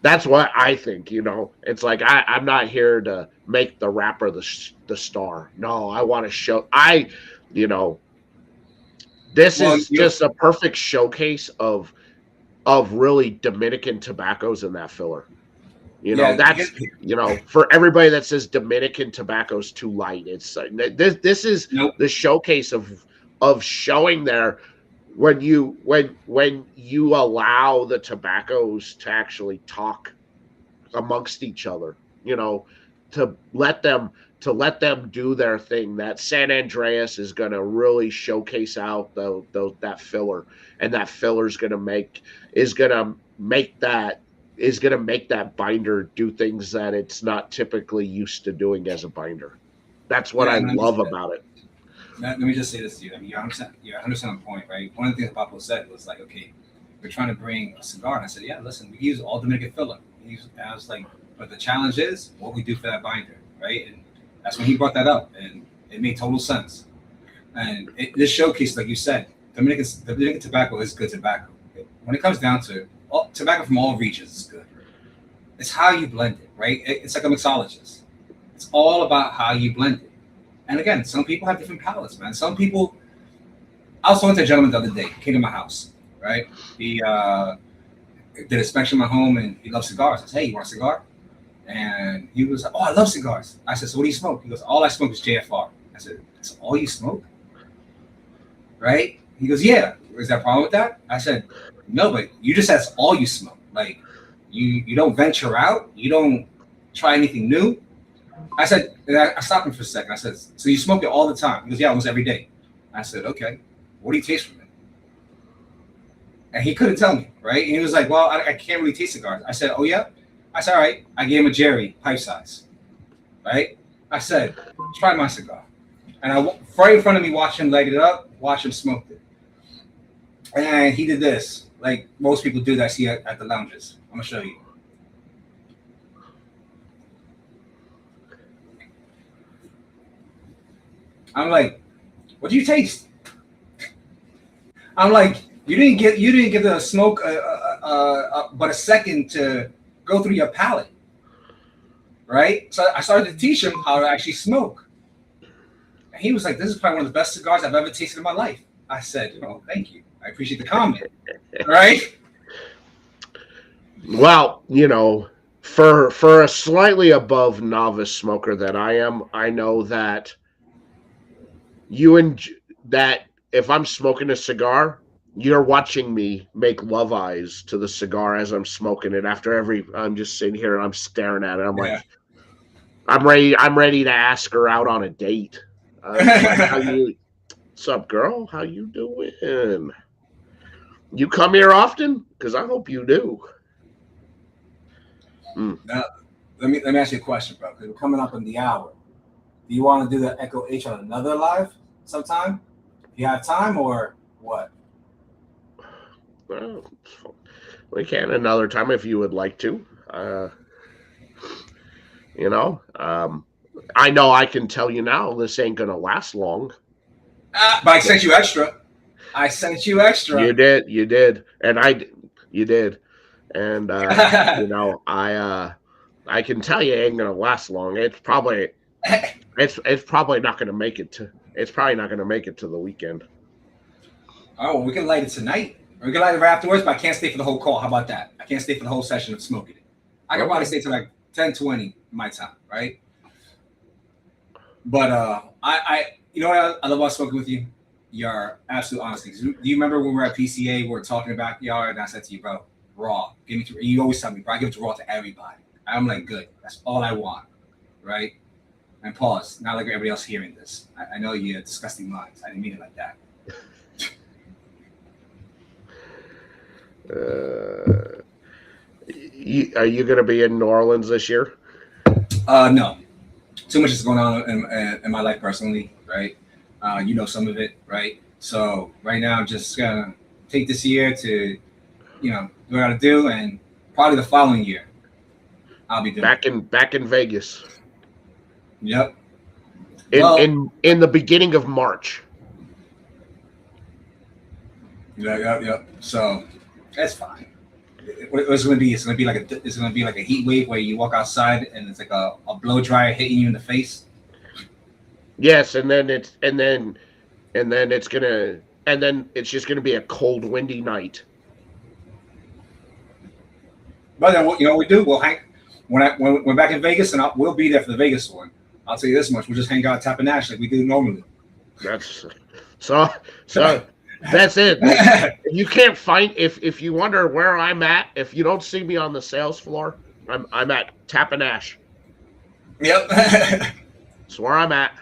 That's what I think. It's like I'm not here to make the wrapper the star. No, I want to show. This is just a perfect showcase of really Dominican tobaccos in that filler. That's for everybody that says Dominican tobacco's too light. It's this is the showcase of showing there when you allow the tobaccos to actually talk amongst each other, to let them to let them do their thing. That San Andreas is going to really showcase out that filler, and that filler is going to make that binder do things that it's not typically used to doing as a binder. That's what I love about it. Let me just say this to you. I mean, you're 100% on point, right? One of the things Pablo said was like, okay, we're trying to bring a cigar. And I said, yeah, listen, we use all Dominican filler. I was like, but the challenge is what we do for that binder, right? And that's when he brought that up, and it made total sense. And this showcase, like you said, Dominican tobacco is good tobacco. When it comes down to it, tobacco from all regions is good. It's how you blend it, right? It's like a mixologist. It's all about how you blend it. And again, some people have different palates, man. Some people. I was talking to a gentleman the other day, came to my house, right? He did inspection of my home, and he loves cigars. I said, hey, you want a cigar? And he was like, oh, I love cigars. I said, so what do you smoke? He goes, all I smoke is JFR. I said, that's all you smoke? Right? He goes, yeah. Is there a problem with that? I said, no, but you just said that's all you smoke. Like, you don't venture out. You don't try anything new. I said, I stopped him for a second. I said, so you smoke it all the time? He goes, yeah, almost every day. I said, okay. What do you taste from it? And he couldn't tell me, right? And he was like, well, I can't really taste cigars. I said, oh, yeah? I said, all right. I gave him a Jerry pipe size, right? I said, try my cigar. And right in front of me, watch him light it up, watch him smoke it. And he did this, like most people do that I see at the lounges. I'm going to show you. I'm like, what do you taste? I'm like, you didn't get the smoke but a second to go through your palate, right? So I started to teach him how to actually smoke. And he was like, this is probably one of the best cigars I've ever tasted in my life. I said, thank you. I appreciate the comment, right? Well, for a slightly above novice smoker that I am, I know that that if I'm smoking a cigar, you're watching me make love eyes to the cigar as I'm smoking it. I'm just sitting here and I'm staring at it. I'm like, I'm ready to ask her out on a date. What's up, girl? How you doing? You come here often? Because I hope you do. Now, let me ask you a question, bro. Because we're coming up on the hour. Do you want to do the Echo H on another live sometime? If you have time, or what? Well, we can another time if you would like to. I know I can tell you now this ain't gonna last long. But I sent you extra. You did, and you did, and I can tell you it ain't gonna last long. It's probably not gonna make it to. It's probably not gonna make it to the weekend. Oh, well, we can light it tonight. We can light it right afterwards, but I can't stay for the whole call. How about that? I can't stay for the whole session of smoking it. I can probably stay till like 10:20 my time, right? But I you know what I love about smoking with you? Your absolute honesty. Do you remember when we were at PCA, we were talking about yard, and I said to you, bro, raw. Give me to. You always tell me, bro, I give it to raw to everybody. I'm like, good. That's all I want, right? And pause. Not like everybody else hearing this. I know you're disgusting minds. I didn't mean it like that. Are you going to be in New Orleans this year? No. Too much is going on in my life personally, right? Some of it, right? So right now I'm just gonna take this year to, do what I gotta do, and probably the following year I'll be doing back in Vegas. Yep. In the beginning of March. Yep. So that's fine. It's gonna be like a heat wave where you walk outside and it's like a blow dryer hitting you in the face. Yes, and then it's just gonna be a cold, windy night. But then what we do? We'll hang when we're back in Vegas, and we'll be there for the Vegas one. I'll tell you this much: we'll just hang out at Tap and Ash like we do normally. That's so. That's it. If you can't find if you wonder where I'm at, if you don't see me on the sales floor, I'm at Tap and Ash. Yep. That's where I'm at.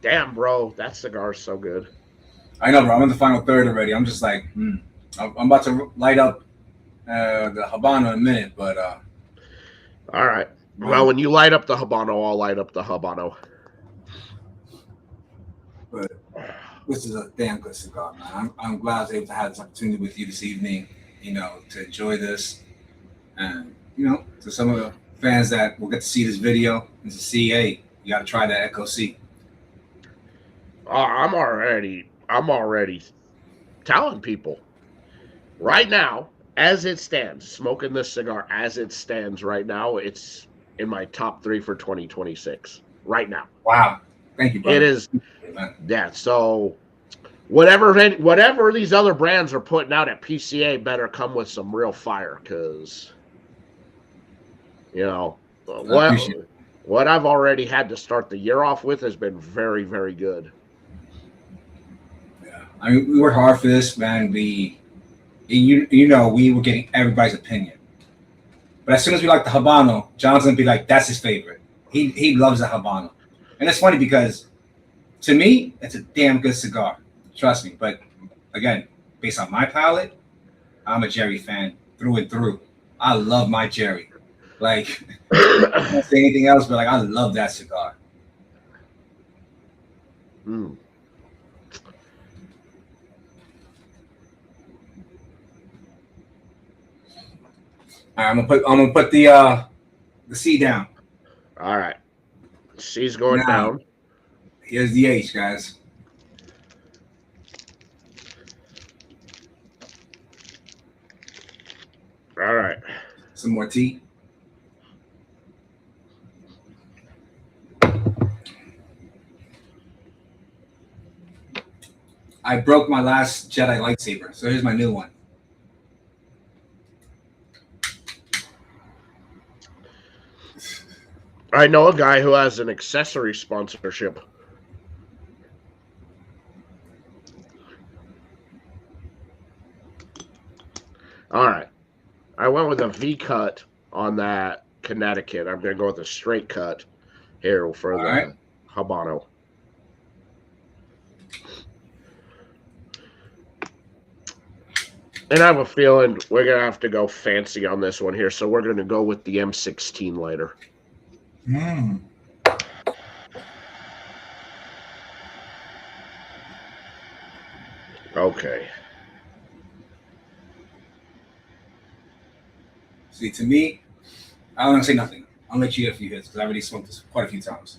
Damn, bro, that cigar's so good. I know, bro. I'm in the final third already. I'm just like, I'm about to light up the Habano in a minute, but All right. Well, when you light up the Habano, I'll light up the Habano. But this is a damn good cigar, man. I'm glad I was able to have this opportunity with you this evening, to enjoy this. And, to some of the fans that will get to see this video and to see, hey, you got to try that Echo C. I'm already telling people right now, as it stands, smoking this cigar as it stands right now, it's in my top 3 for 2026 right now. Wow. Thank you, brother. It is. Yeah. So whatever these other brands are putting out at PCA better come with some real fire, because what I've already had to start the year off with has been very, very good. Yeah, I mean, we worked hard for this, man. We were getting everybody's opinion, but as soon as we like the Habano, John's gonna be like, that's his favorite. He loves the Habano, and it's funny because to me, it's a damn good cigar. Trust me. But again, based on my palate, I'm a Jerry fan through and through. I love my Jerry. Like, I can't say anything else, but like, I love that cigar. Mm. All right, I'm gonna put the C down. All right, C's going down. Here's the H, guys. All right. Some more tea. I broke my last Jedi lightsaber, so here's my new one. I know a guy who has an accessory sponsorship. All right. I went with a V cut on that Connecticut. I'm going to go with a straight cut here for the Habano. And I have a feeling we're going to have to go fancy on this one here, so we're going to go with the M16 later. Okay. See, to me, I don't want to say nothing. I'll let you get a few hits because I already smoked this quite a few times.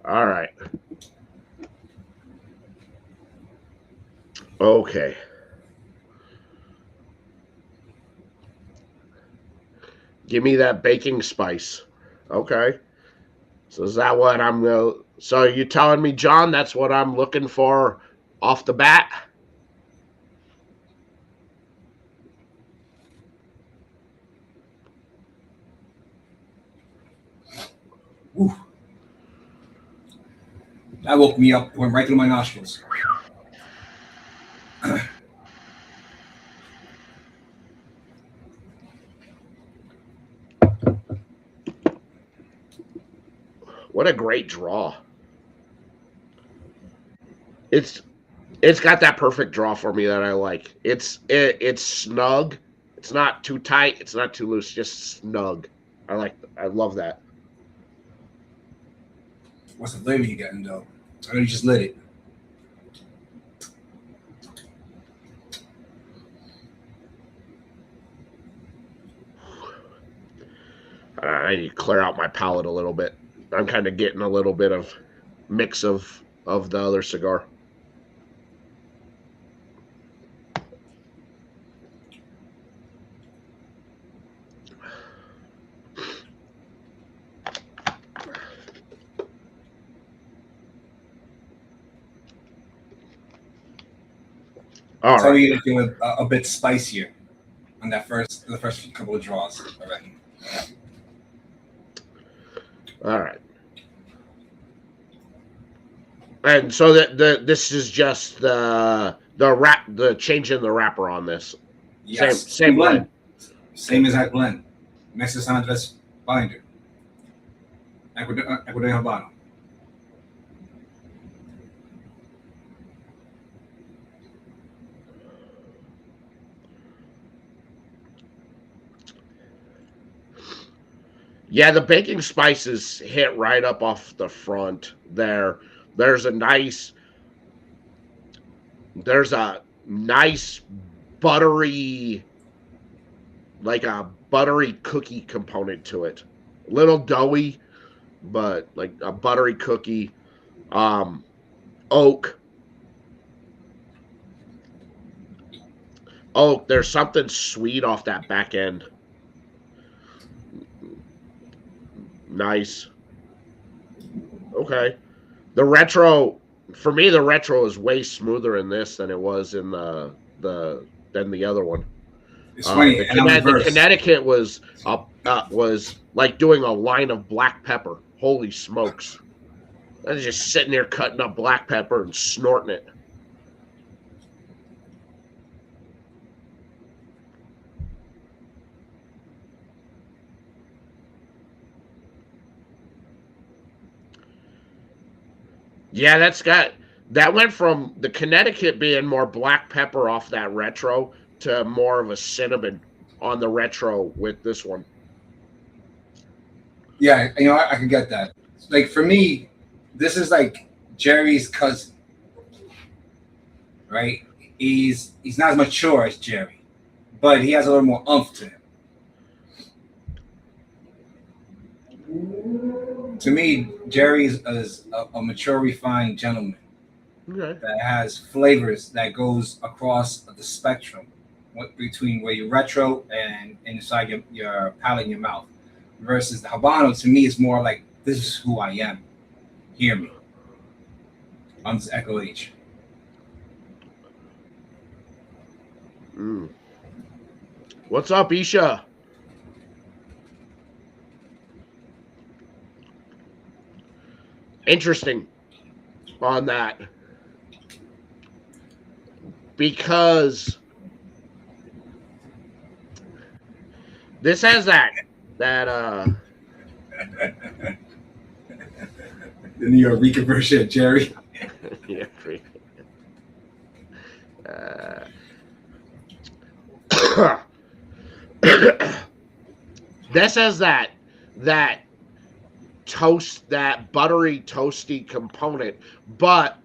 All right. Okay. Give me that baking spice. Okay. So is that what I'm going to... So are you telling me, John, that's what I'm looking for off the bat? Ooh. That woke me up, went right through my nostrils. What a great draw. It's got that perfect draw for me that I like. It's snug. It's not too tight. It's not too loose. Just snug. I love that. What's the flavor you getting though? I know you just lit it. I need to clear out my palate a little bit. I'm kind of getting a little bit of mix of the other cigar. All right. You're feeling a bit spicier on the first couple of draws already. All right. And so this is just the change in the wrapper on this. Yes, Same blend. Same exact blend. Mexican San Andres binder. Ecuador Habano. Yeah, the baking spices hit right up off the front there. There's a nice there's a nice buttery like a buttery cookie component to it. A little doughy, but like a buttery cookie. Um oak. Oak, there's something sweet off that back end. Nice. Okay. The retro for me the retro is way smoother in this than it was in the than the other one. It's funny, and I'm The reversed. Connecticut was like doing a line of black pepper. Holy smokes! I was just sitting there cutting up black pepper and snorting it. Yeah, that went from the Connecticut being more black pepper off that retro to more of a cinnamon on the retro with this one. Yeah, I can get that. Like for me, this is like Jerry's cousin, right? He's not as mature as Jerry, but he has a little more oomph to him. To me, Jerry is a mature, refined gentleman Okay. that has flavors that goes across the spectrum between where you're retro and inside your palate and your mouth. Versus the Habano, to me, is more like this is who I am. Hear me. On this Echo H. Mm. What's up, Isha? Interesting on that because this has that The New York reconversion of Jerry. yeah, uh, this has that that buttery toasty component, but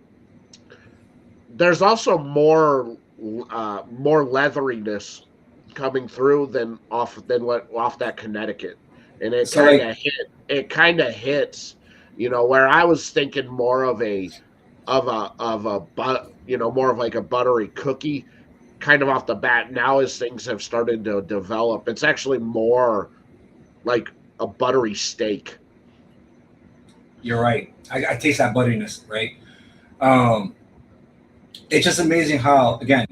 there's also more leatheriness coming through than what off that Connecticut, and So like it kind of hits, where I was thinking more of a more of like a buttery cookie kind of off the bat. Now as things have started to develop, it's actually more like a buttery steak. you're right. I taste that butteriness, right? Um, it's just amazing how again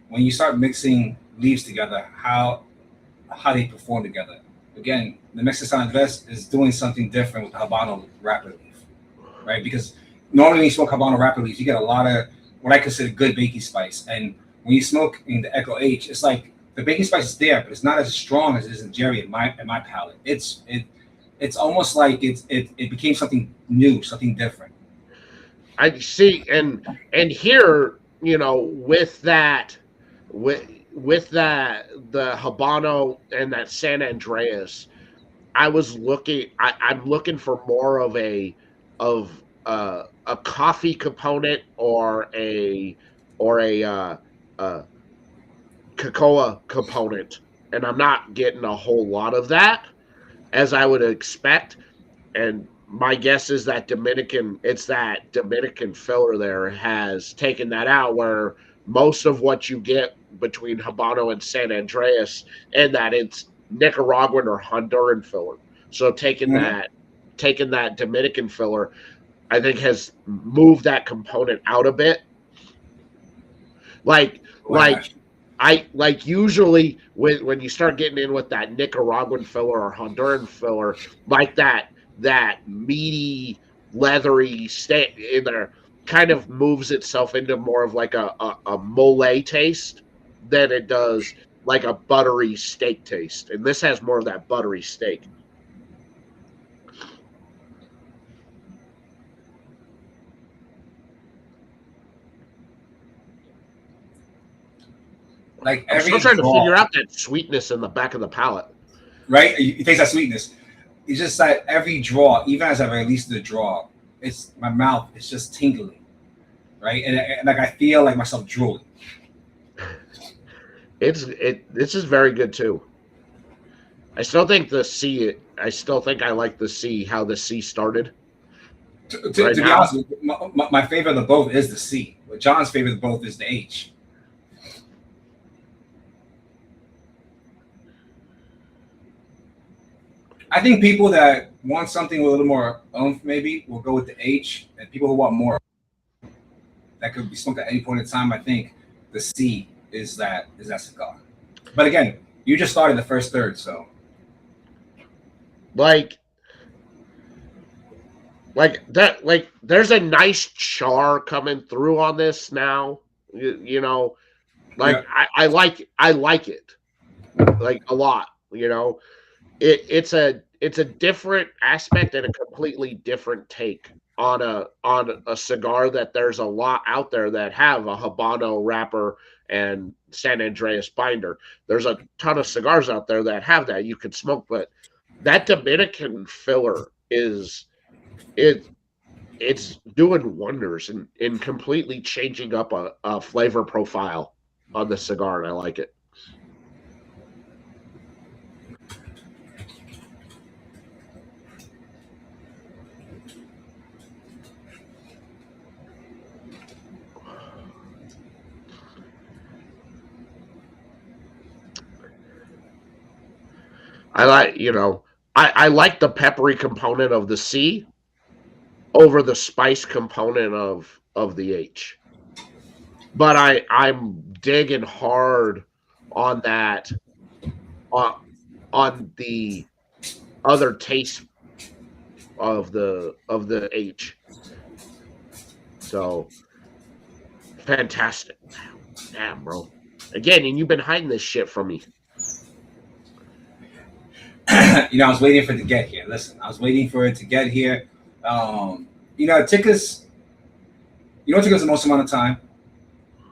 when you start mixing leaves together, how they perform together. Again, the Mexican San Andres is doing something different with the Habano wrapper leaf, right? Because normally when you smoke Habano wrapper leaf, you get a lot of what I consider good baking spice. And when you smoke in the Echo H, it's like the baking spice is there, but it's not as strong as it is in Jerry in my palate. It's almost like it became something new, something different. I see, and here, with that, with that, the Habano and that San Andreas, I'm looking for more of a coffee component or a cocoa component, and I'm not getting a whole lot of that as I would expect. And my guess is that Dominican filler there has taken that out, where most of what you get between Habano and San Andreas, and that it's Nicaraguan or Honduran filler. So Mhm. taking that Dominican filler, I think has moved that component out a bit. Like Oh, I like got you. like usually when you start getting in with that Nicaraguan filler or Honduran filler, like that meaty, leathery steak in there. kind of moves itself into more of like a mole taste than it does like a buttery steak taste. And this has more of that buttery steak. Like I'm still every trying to figure draw, out that sweetness in the back of the palate. right? You taste that sweetness. It's just like every draw, even as I release the draw, it's my mouth is just tingling, right? And like I feel like myself drooling. This is very good too. I still think the C. I still think I like the C. How the C started right To be now. honest, my favorite of both is the C. But John's favorite of both is the H. I think people that want something with a little more oomph maybe will go with the H, and people who want more that could be smoked at any point in time, I think the C is that cigar. But again, you just started the first third, so Like that. Like there's a nice char coming through on this now. You know, yeah. like I like it like a lot. You know, it's a different aspect and a completely different take on a cigar that there's a lot out there that have a Habano wrapper and San Andreas binder. There's a ton of cigars out there that have that you can smoke, but that Dominican filler is it it's doing wonders in completely changing up a flavor profile on the cigar, and I like it. I like, I like the peppery component of the C over the spice component of the H. But I'm digging hard on that on on the other taste of the H. So fantastic. Damn, bro. Again, and you've been hiding this shit from me. I was waiting for it to get here. Listen, I was waiting for it to get here. It took us. It took us the most amount of time.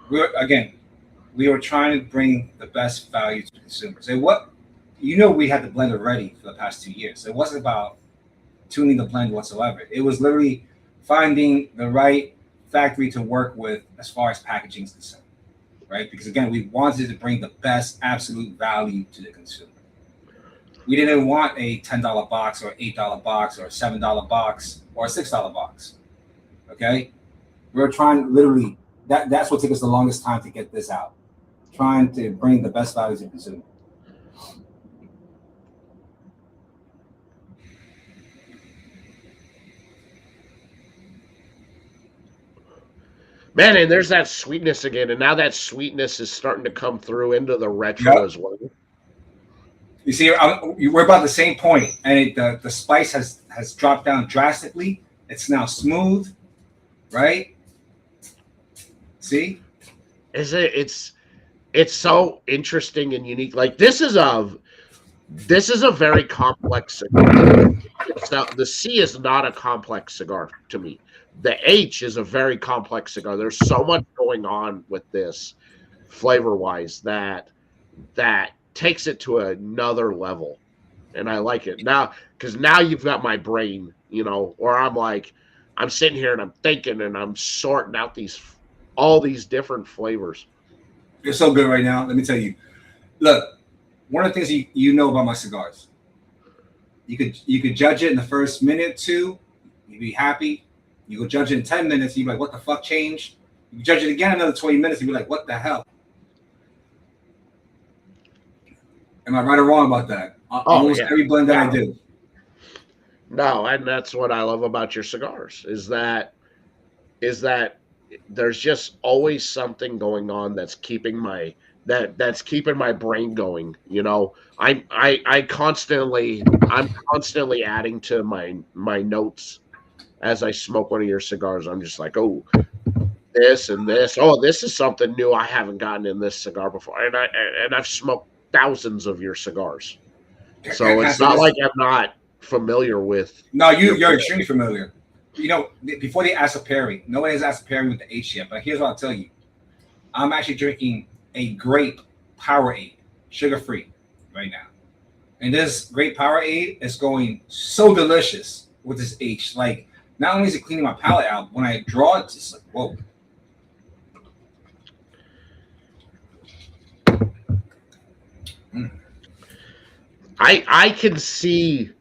We were trying to bring the best value to consumers. And we had the blender ready for the past 2 years. So it wasn't about tuning the blend whatsoever. It was literally finding the right factory to work with as far as packaging is concerned, right? Because again, we wanted to bring the best absolute value to the consumer. We didn't want a $10 box or $8 box or a $7 box or a $6 box. Okay, we were trying literally that's what took us the longest time to get this out. Trying to bring the best value to the consumer. Man, and there's that sweetness again, and now that sweetness is starting to come through into the retro Yep. as well. You see, we're about the same point, and the spice has dropped down drastically. It's now smooth, right? See, Is it? It's so interesting and unique. Like this is a very complex cigar. The C is not a complex cigar to me. The H is a very complex cigar. There's so much going on with this flavor wise that takes it to another level. And I like it now because now you've got my brain, or I'm sitting here and I'm thinking and I'm sorting out all these different flavors. you're so good right now. Let me tell you. Look, one of the things you know about my cigars, you could judge it in the first minute, two, you'd be happy. You go judge it in 10 minutes, you'd be like, what the fuck changed? You judge it again another 20 minutes, you'd be like, what the hell? Am I right or wrong about that? Almost Yeah. every blend that I do. No, and that's what I love about your cigars is that there's just always something going on that's keeping that's keeping my brain going. I'm constantly adding to my notes as I smoke one of your cigars, I'm just like, oh, this and this. Oh, this is something new I haven't gotten in this cigar before. And I've smoked thousands of your cigars. So Can I it's say not this? like I'm not familiar with No, your you're extremely familiar. You know, before they asked for pairing, nobody has asked for pairing with the H yet. But here's what I'll tell you: I'm actually drinking a grape Powerade, sugar free, right now. And this great Powerade is going so delicious with this H. Like, not only is it cleaning my palate out, when I draw it, it's like, whoa. I can see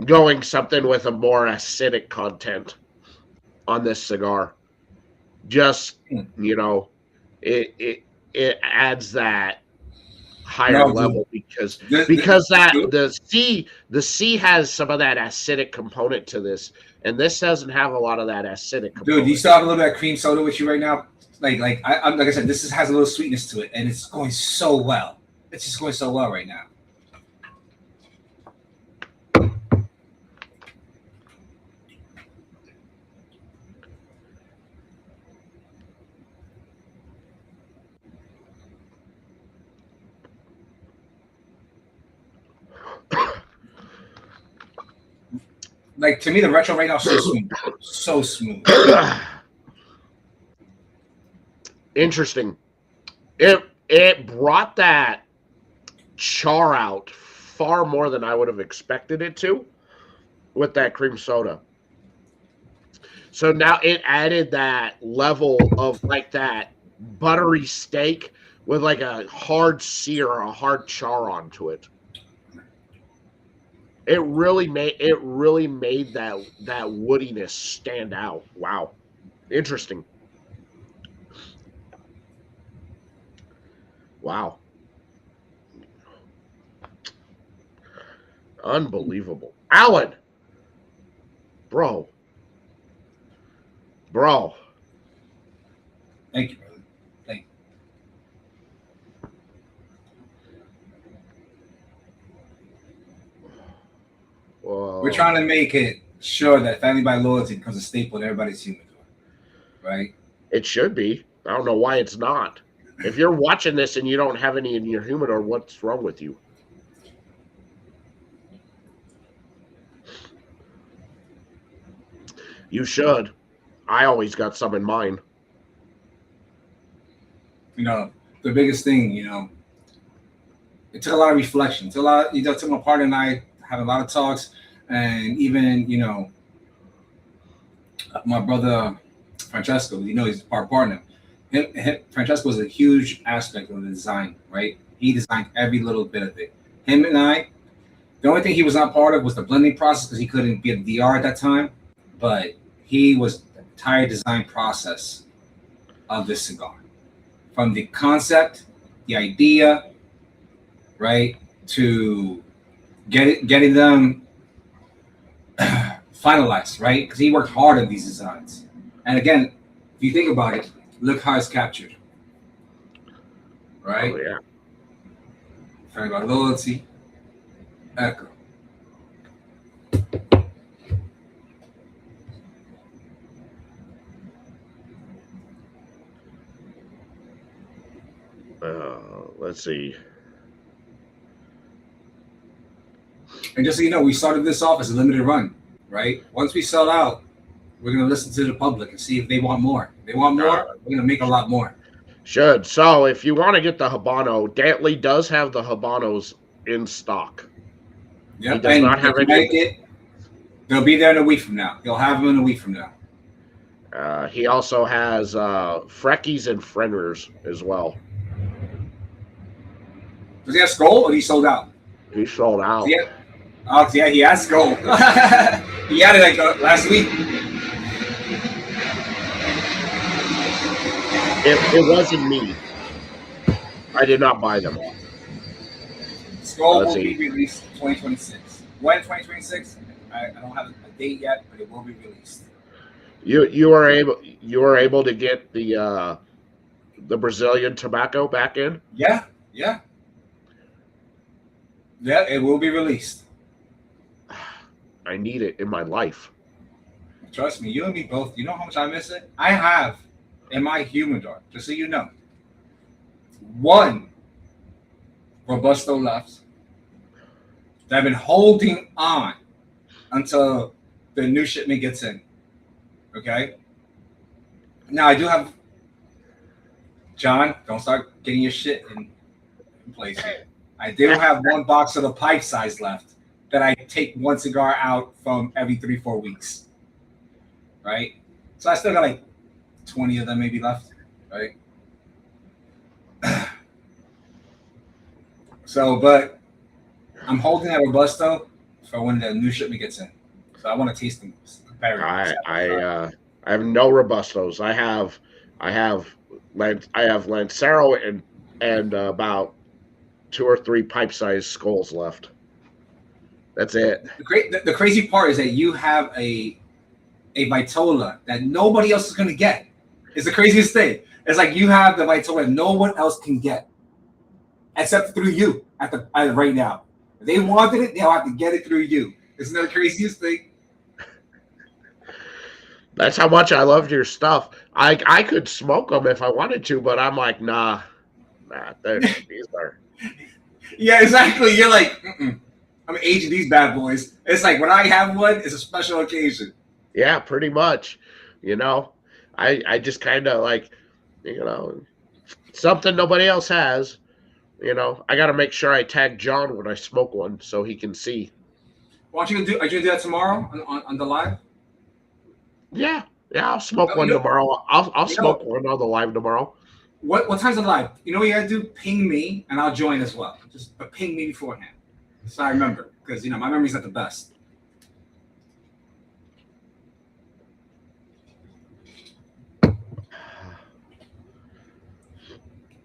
going something with a more acidic content on this cigar. Just, Mm. you know, it adds that higher No, dude. level because This, that dude, the C has some of that acidic component to this, and this doesn't have a lot of that acidic dude, you component. still have a little bit of cream soda with you right now. Like I said, this has a little sweetness to it, and it's going so well. It's just going so well right now. Like, to me, the retro right now is so smooth, so smooth. Interesting. It brought that char out far more than I would have expected it to with that cream soda. So now it added that level of like that buttery steak with like a hard sear or a hard char onto it. It really made that woodiness stand out. Wow. Interesting. Wow. Unbelievable. Alan, bro. Bro. Thank you, brother. Thank you. We're Whoa. trying to make it sure that family by loyalty becomes a staple in everybody's humidor, right? It should be. I don't know why it's not. If you're watching this and you don't have any in your humidor, what's wrong with you? You should. I always got some in mine. You know, the biggest thing, it took a lot of reflection. It took a lot. It took my partner and I had a lot of talks, and even my brother Francesco. He's part partner. Francesco was a huge aspect of the design, right? He designed every little bit of it. Him and I. The only thing he was not part of was the blending process because he couldn't be a DR at that time. But he was the entire design process of this cigar, from the concept, the idea, right, to getting them finalized, right? Because he worked hard on these designs. And again, if you think about it, look how it's captured, right? Oh yeah. Talking about loyalty, echo. Let's see. And just so you know, we started this off as a limited run, right? Once we sell out, we're gonna listen to the public and see if they want more. If they want more, we're gonna make a lot more. Should. So if you want to get the Habano, Dantley does have the Habanos in stock. Yep. He does not have any. They'll be there in a week from now. He'll have them in a week from now. He also has Freckies and Frienders as well. Does he have Skull or he sold out? He sold out. Yeah. Oh, yeah, he has Skull. He had it like last week. It wasn't me. I did not buy them. Skull will be released in 2026. When 2026? I don't have a date yet, but it will be released. You were able to get the Brazilian tobacco back in? Yeah. Yeah, it will be released. I need it in my life. Trust me, you and me both. You know how much I miss it. I have in my humidor, just so you know, one Robusto left that I've been holding on until the new shipment gets in. Okay. Now I do have John. Don't start getting your shit in place here. I do have one box of the pipe size left that I take one cigar out from every 3-4 weeks. Right. So I still got like 20 of them maybe left. Right. So, but I'm holding that Robusto for when the new shipment gets in. So I want to taste them. I have no Robustos. I have Lancero and about 2 or 3 pipe sized skulls left. That's it. The crazy part is that you have a Vitola that nobody else is going to get. It's the craziest thing. It's like you have the Vitola no one else can get except through you right now. If they wanted it, they'll have to get it through you. Isn't that the craziest thing? That's how much I loved your stuff. I could smoke them if I wanted to, but I'm like, nah. These are. Yeah, exactly. You're like, I'm aging these bad boys. It's like when I have one, it's a special occasion. Yeah, pretty much. You know, I just kind of like, something nobody else has. I got to make sure I tag John when I smoke one so he can see. Why don't you do? Are you gonna do that tomorrow on the live? Yeah, I'll smoke one tomorrow. I'll smoke one on the live tomorrow. What time's the live? You know what you gotta do? Ping me and I'll join as well. Just ping me beforehand, so I remember because my memory's not the best.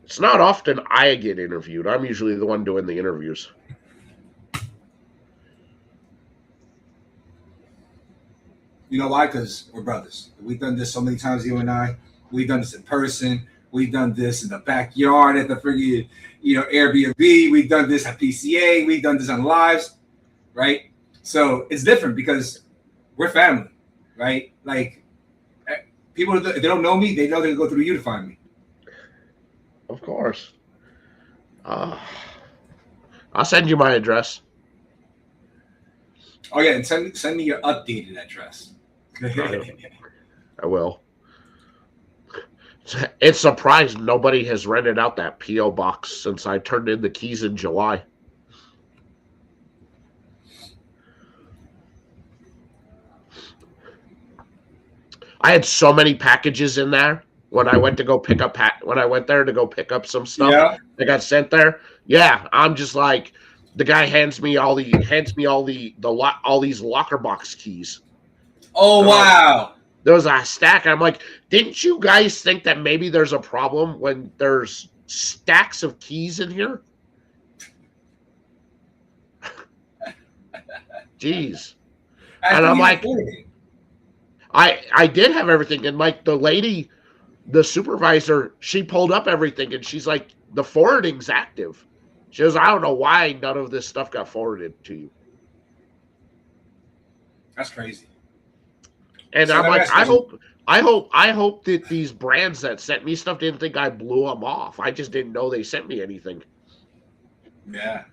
It's not often I get interviewed. I'm usually the one doing the interviews. You know why? Because we're brothers. We've done this so many times, you and I. We've done this in person. We've done this in the backyard at the friggin', Airbnb. We've done this at PCA. We've done this on lives, right? So it's different because we're family, right? Like people, if they don't know me, they know they can go through you to find me. Of course. I'll send you my address. Oh yeah, and send me your updated address. I will. It's surprised nobody has rented out that P.O. box since I turned in the keys in July. I had so many packages in there when I went to go pick up some stuff that got sent there. Yeah, I'm just like, the guy hands me all these locker box keys. Oh wow. There was a stack. I'm like, didn't you guys think that maybe there's a problem when there's stacks of keys in here? Jeez. And I'm like, I did have everything. And like the lady, the supervisor, she pulled up everything and she's like, the forwarding's active. She goes, I don't know why none of this stuff got forwarded to you. That's crazy. And so I'm like, I hope that these brands that sent me stuff didn't think I blew them off. I just didn't know they sent me anything. Yeah.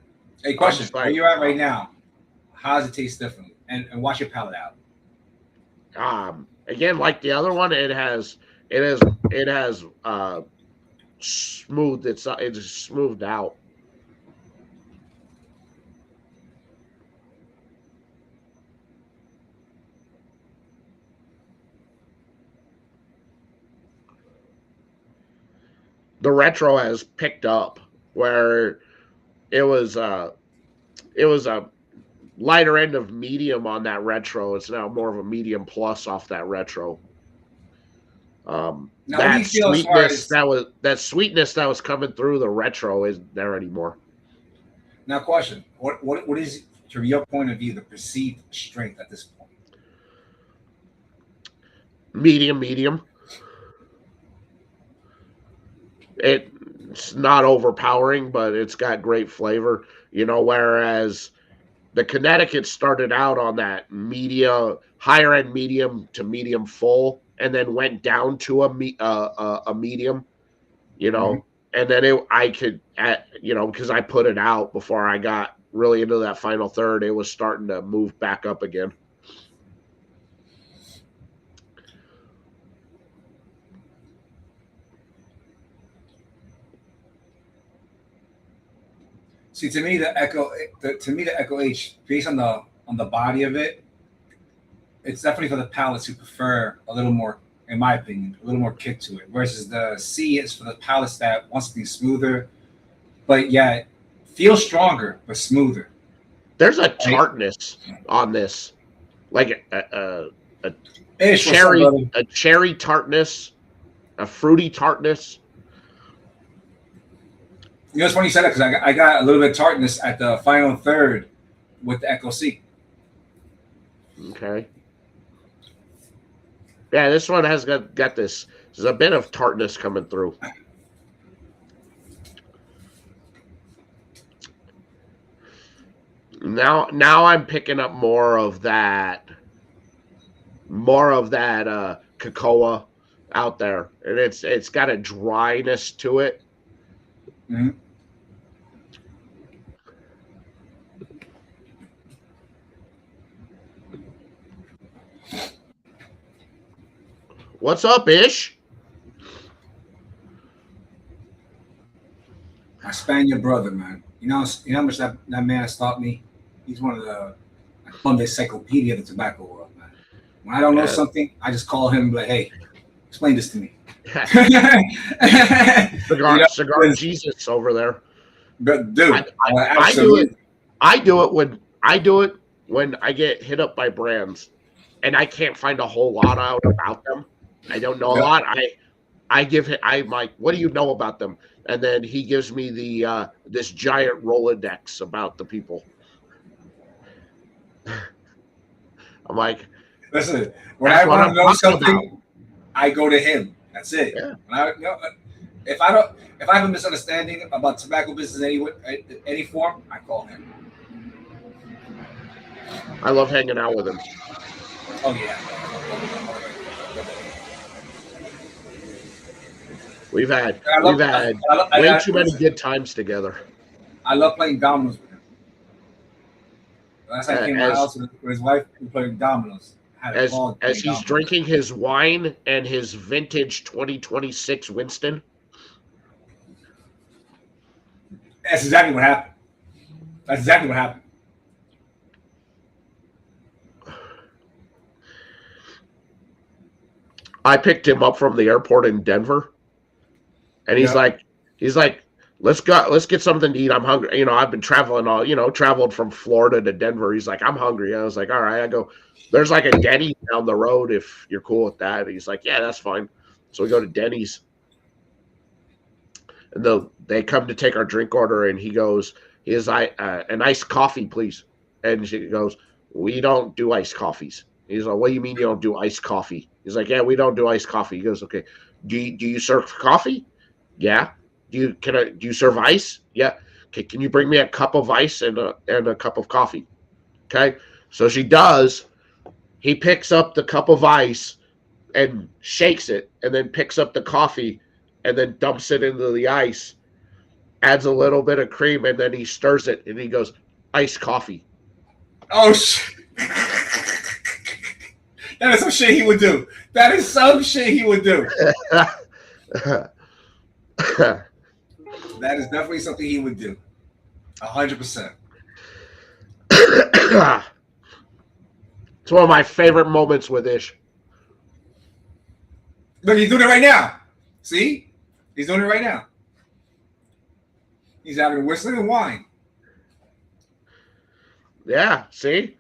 Hey, question. Where you at right now? How does it taste differently? And wash your palate out. Again, like the other one, it has smoothed. It's smoothed out. The retro has picked up where it was a lighter end of medium on that retro. It's now more of a medium plus off that retro. That sweetness that was coming through the retro isn't there anymore. Now, question: What is, from your point of view, the perceived strength at this point? Medium. It's not overpowering, but it's got great flavor. Whereas the Connecticut started out on that higher end medium to medium full, and then went down to a medium, you know, and then because I put it out before I got really into that final third, it was starting to move back up again. See, to me, the Echo H, based on the body of it, it's definitely for the palates who prefer a little more, in my opinion, a little more kick to it. Versus the C is for the palates that wants to be smoother, but yeah, feels stronger but smoother. There's a tartness on this, like a cherry tartness, a fruity tartness. You know, it's funny you said that because I got a little bit of tartness at the final third with the Echo C. Okay. Yeah, this one has got this. There's a bit of tartness coming through. Now I'm picking up more of that cocoa out there, and it's got a dryness to it. Mm-hmm. What's up, Ish? My Spaniard brother, man. You know how much that man has taught me? He's one of the encyclopedia of the tobacco world, man. When I don't know something, I just call him and be like, hey, explain this to me. Cigar Jesus over there. But dude, I do it when I get hit up by brands and I can't find a whole lot out about them. I don't know a lot. I'm like, what do you know about them? And then he gives me the this giant Rolodex about the people. I'm like, listen, when I want to know something, I go to him. That's it. Yeah. If I have a misunderstanding about tobacco business in any form, I call him. I love hanging out with him. Oh yeah. We've had way too many good times together. I love playing dominoes with him. Last time I came to my house with his wife, we played dominoes. As he's drinking his wine and his vintage 2026 Winston. That's exactly what happened. I picked him up from the airport in Denver, and he's like, let's get something to eat. I'm hungry. You know, I've been traveling traveled from Florida to Denver. He's like, I'm hungry. I was like, all right. I go, there's like a Denny's down the road if you're cool with that. He's like, yeah, that's fine. So we go to Denny's, and they come to take our drink order, and he goes, an iced coffee, please. And she goes, we don't do iced coffees. He's like, what do you mean you don't do iced coffee? He's like, yeah, we don't do iced coffee. He goes, okay, do you serve coffee? Yeah. Do you serve ice? Yeah. Okay, can you bring me a cup of ice and a cup of coffee? Okay. So she does. He picks up the cup of ice and shakes it, and then picks up the coffee and then dumps it into the ice, adds a little bit of cream, and then he stirs it, and he goes, iced coffee. Oh, shit. That is some shit he would do. That is definitely something he would do. 100%. It's one of my favorite moments with Ish. Look, he's doing it right now. See? He's doing it right now. He's having whistling and wine. Yeah, see?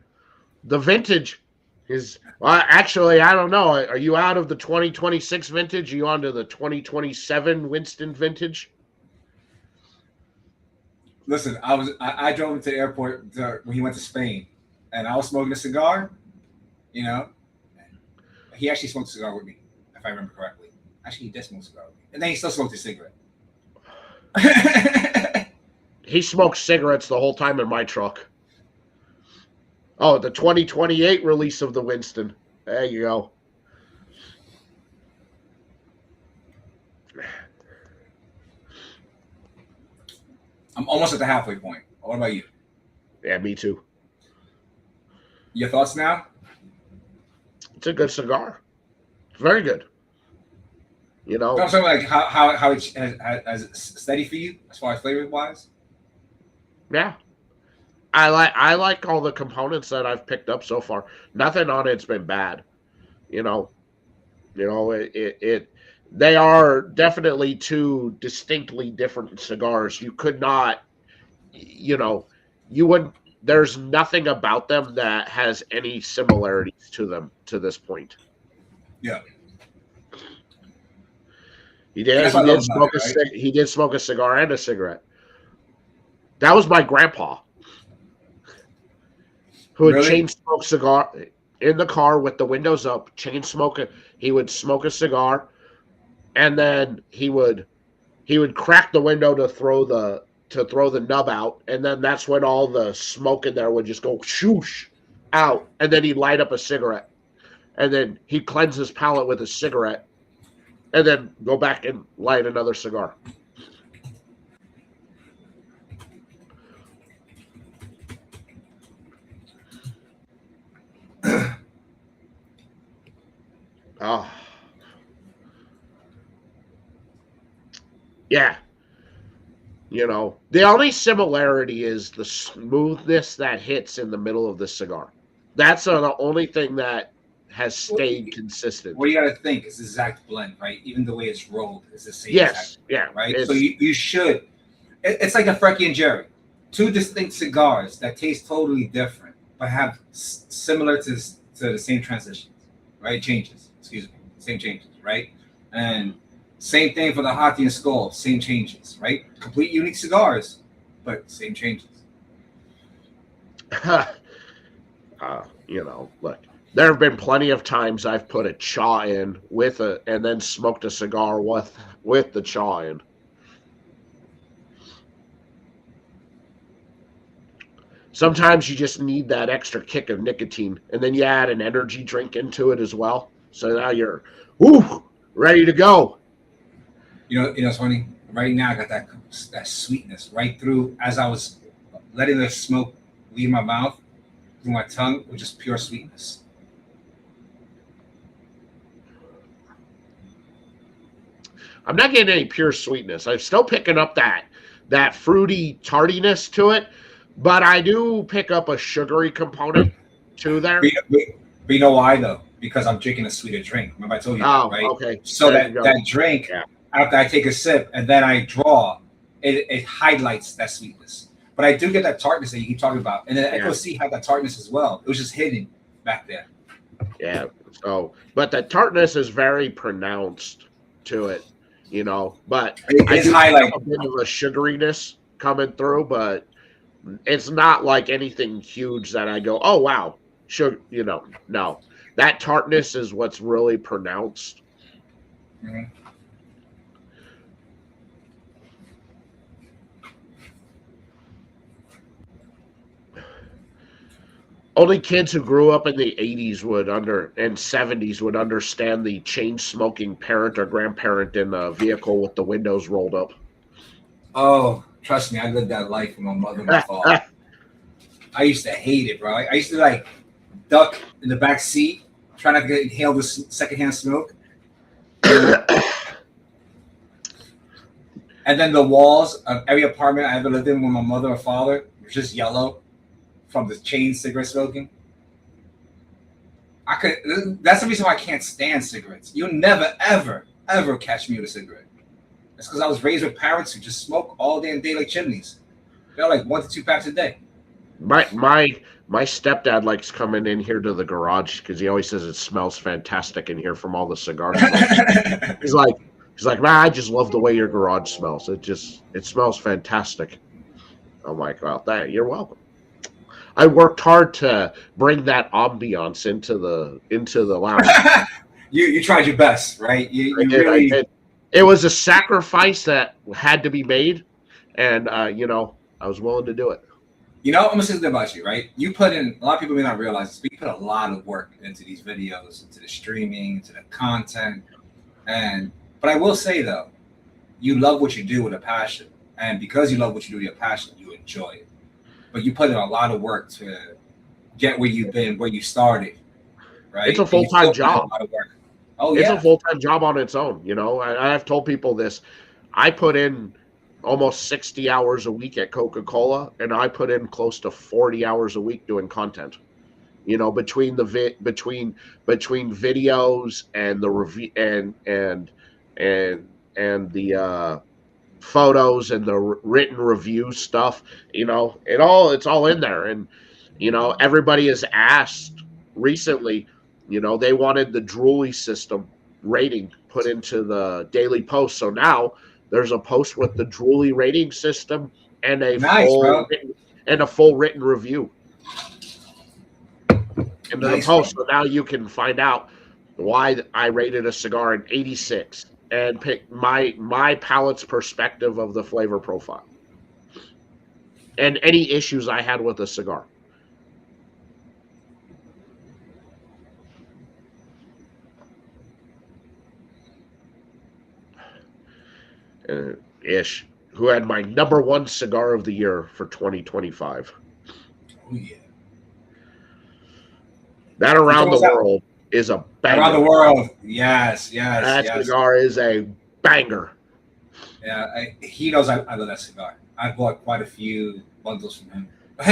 The vintage is... actually, I don't know. Are you out of the 2026 vintage? Are you on to the 2027 Winston vintage? Listen, I drove him to the airport when he went to Spain, and I was smoking a cigar. You know, he actually smoked a cigar with me, if I remember correctly. Actually, he did smoke a cigar with me, and then he still smoked a cigarette. He smoked cigarettes the whole time in my truck. Oh, the 2028 release of the Winston. There you go. I'm almost at the halfway point. What about you? Yeah, me too. Your thoughts now? It's a good cigar. It's very good. You know, I'm saying like how it's as steady for you as far as flavor wise. yeah. I like all the components that I've picked up so far. Nothing on it's been bad. You know, it they are definitely two distinctly different cigars. You could not, you know, you wouldn't. There's nothing about them that has any similarities to them to this point. Yeah, He and did. that's what He I love did about smoke it, right? He did smoke a cigar and a cigarette. That was my grandpa who would Really? chain smoke cigar in the car with the windows up. Chain smoke it. He would smoke a cigar, and then he would crack the window to throw the nub out, and then that's when all the smoke in there would just go shoosh out, and then he'd light up a cigarette, and then he'd cleanse his palate with a cigarette, and then go back and light another cigar. Oh, yeah. The only similarity is the smoothness that hits in the middle of the cigar. That's the only thing that has stayed consistent. What you got to think is the exact blend, right? Even the way it's rolled is the same exact Yes, blend, yeah. right? So It's you should. It's like a Frecky and Jerry, two distinct cigars that taste totally different, but have similar to the same transitions, right? Changes, excuse me, same changes, right? And same thing for the Hati and Skull, same changes, right? Complete unique cigars, but same changes. look, there have been plenty of times I've put a chaw in and then smoked a cigar with the chaw in. Sometimes you just need that extra kick of nicotine, and then you add an energy drink into it as well. So now you're, ready to go. It's funny. Right now, I got that sweetness right through as I was letting the smoke leave my mouth through my tongue with just pure sweetness. I'm not getting any pure sweetness. I'm still picking up that fruity tardiness to it, but I do pick up a sugary component to there. But you know why though? Because I'm drinking a sweeter drink. Remember I told you that, Oh, right? okay. So There you that go. drink, Yeah. after I take a sip and then I draw, it highlights that sweetness. But I do get that tartness that you keep talking about, and then Echo C had that tartness as well. It was just hidden back there. Yeah. So, but the tartness is very pronounced to it, But I It's do have highlight. a bit of a sugariness coming through, but it's not like anything huge that I go, oh wow, sugar. No, that tartness is what's really pronounced. Mhm. Only kids who grew up in the 80s and 70s would understand the chain smoking parent or grandparent in a vehicle with the windows rolled up. Oh, trust me, I lived that life with my mother and my father. I used to hate it, bro. I used to like duck in the back seat, try not to inhale the secondhand smoke. And then the walls of every apartment I ever lived in with my mother or father were just yellow from the chain cigarette smoking. That's the reason why I can't stand cigarettes. You'll never, ever, ever catch me with a cigarette. It's because I was raised with parents who just smoke all day and day like chimneys. They're like 1 to 2 packs a day. My stepdad likes coming in here to the garage because he always says it smells fantastic in here from all the cigar smoke. He's like, man, I just love the way your garage smells. It smells fantastic. I'm like, well, you're welcome. I worked hard to bring that ambiance into the lounge. You tried your best, right? You I really. did. It was a sacrifice that had to be made, and I was willing to do it. You know, I'm gonna say something about you, right? You put in a lot of people may not realize this, but you put a lot of work into these videos, into the streaming, into the content, and but I will say though, you love what you do with a passion, and because you love what you do with your passion, you enjoy it. But you put in a lot of work to get where you've been, where you started, It's right? a And you full-time still put in a job. lot of work. Oh It's a yeah, full-time job on its own. I've told people this. I put in almost 60 hours a week at Coca-Cola, and I put in close to 40 hours a week doing content. Between between videos and the review and the photos and the written review stuff, it's all in there. And everybody has asked recently, they wanted the Drooly system rating put into the daily post. So now there's a post with the Drooly rating system and nice, bro. a full written review into the Nice, bro. post. So now you can find out why I rated a cigar an 86 and pick my palate's perspective of the flavor profile and any issues I had with the cigar. Ish, who had my number one cigar of the year for 2025. Oh yeah. That You Around the told us that World is a around the banger. world. Yes, yes, That yes. cigar is a banger. Yeah, he knows I love that cigar. I bought quite a few bundles from him. Talk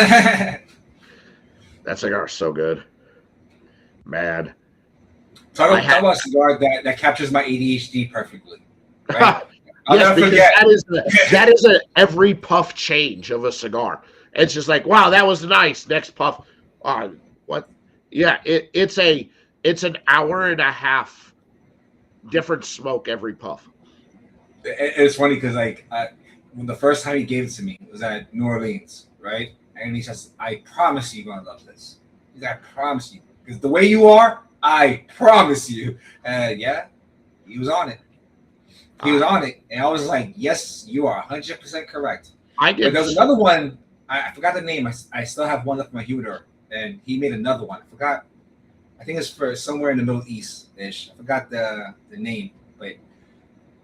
That cigar is so good. Man. talk about a cigar that captures my ADHD perfectly, right? I'll Yes, never because forget. that is a every puff change of a cigar. It's just like, wow, that was nice. Next puff, what? Yeah, it's an hour and a half different smoke every puff. It's funny because when the first time he gave it to me was at New Orleans, right? And he says, "I promise you, you're gonna love this." He's like, "I promise you, because the way you are, I promise you." And yeah, he was on it. He was on it, and I was like, "Yes, you are 100% correct." I But did. there's another one. I forgot the name. I still have one left in my humidor, and he made another one. I forgot. I think it's for somewhere in the Middle East ish. I forgot the name, but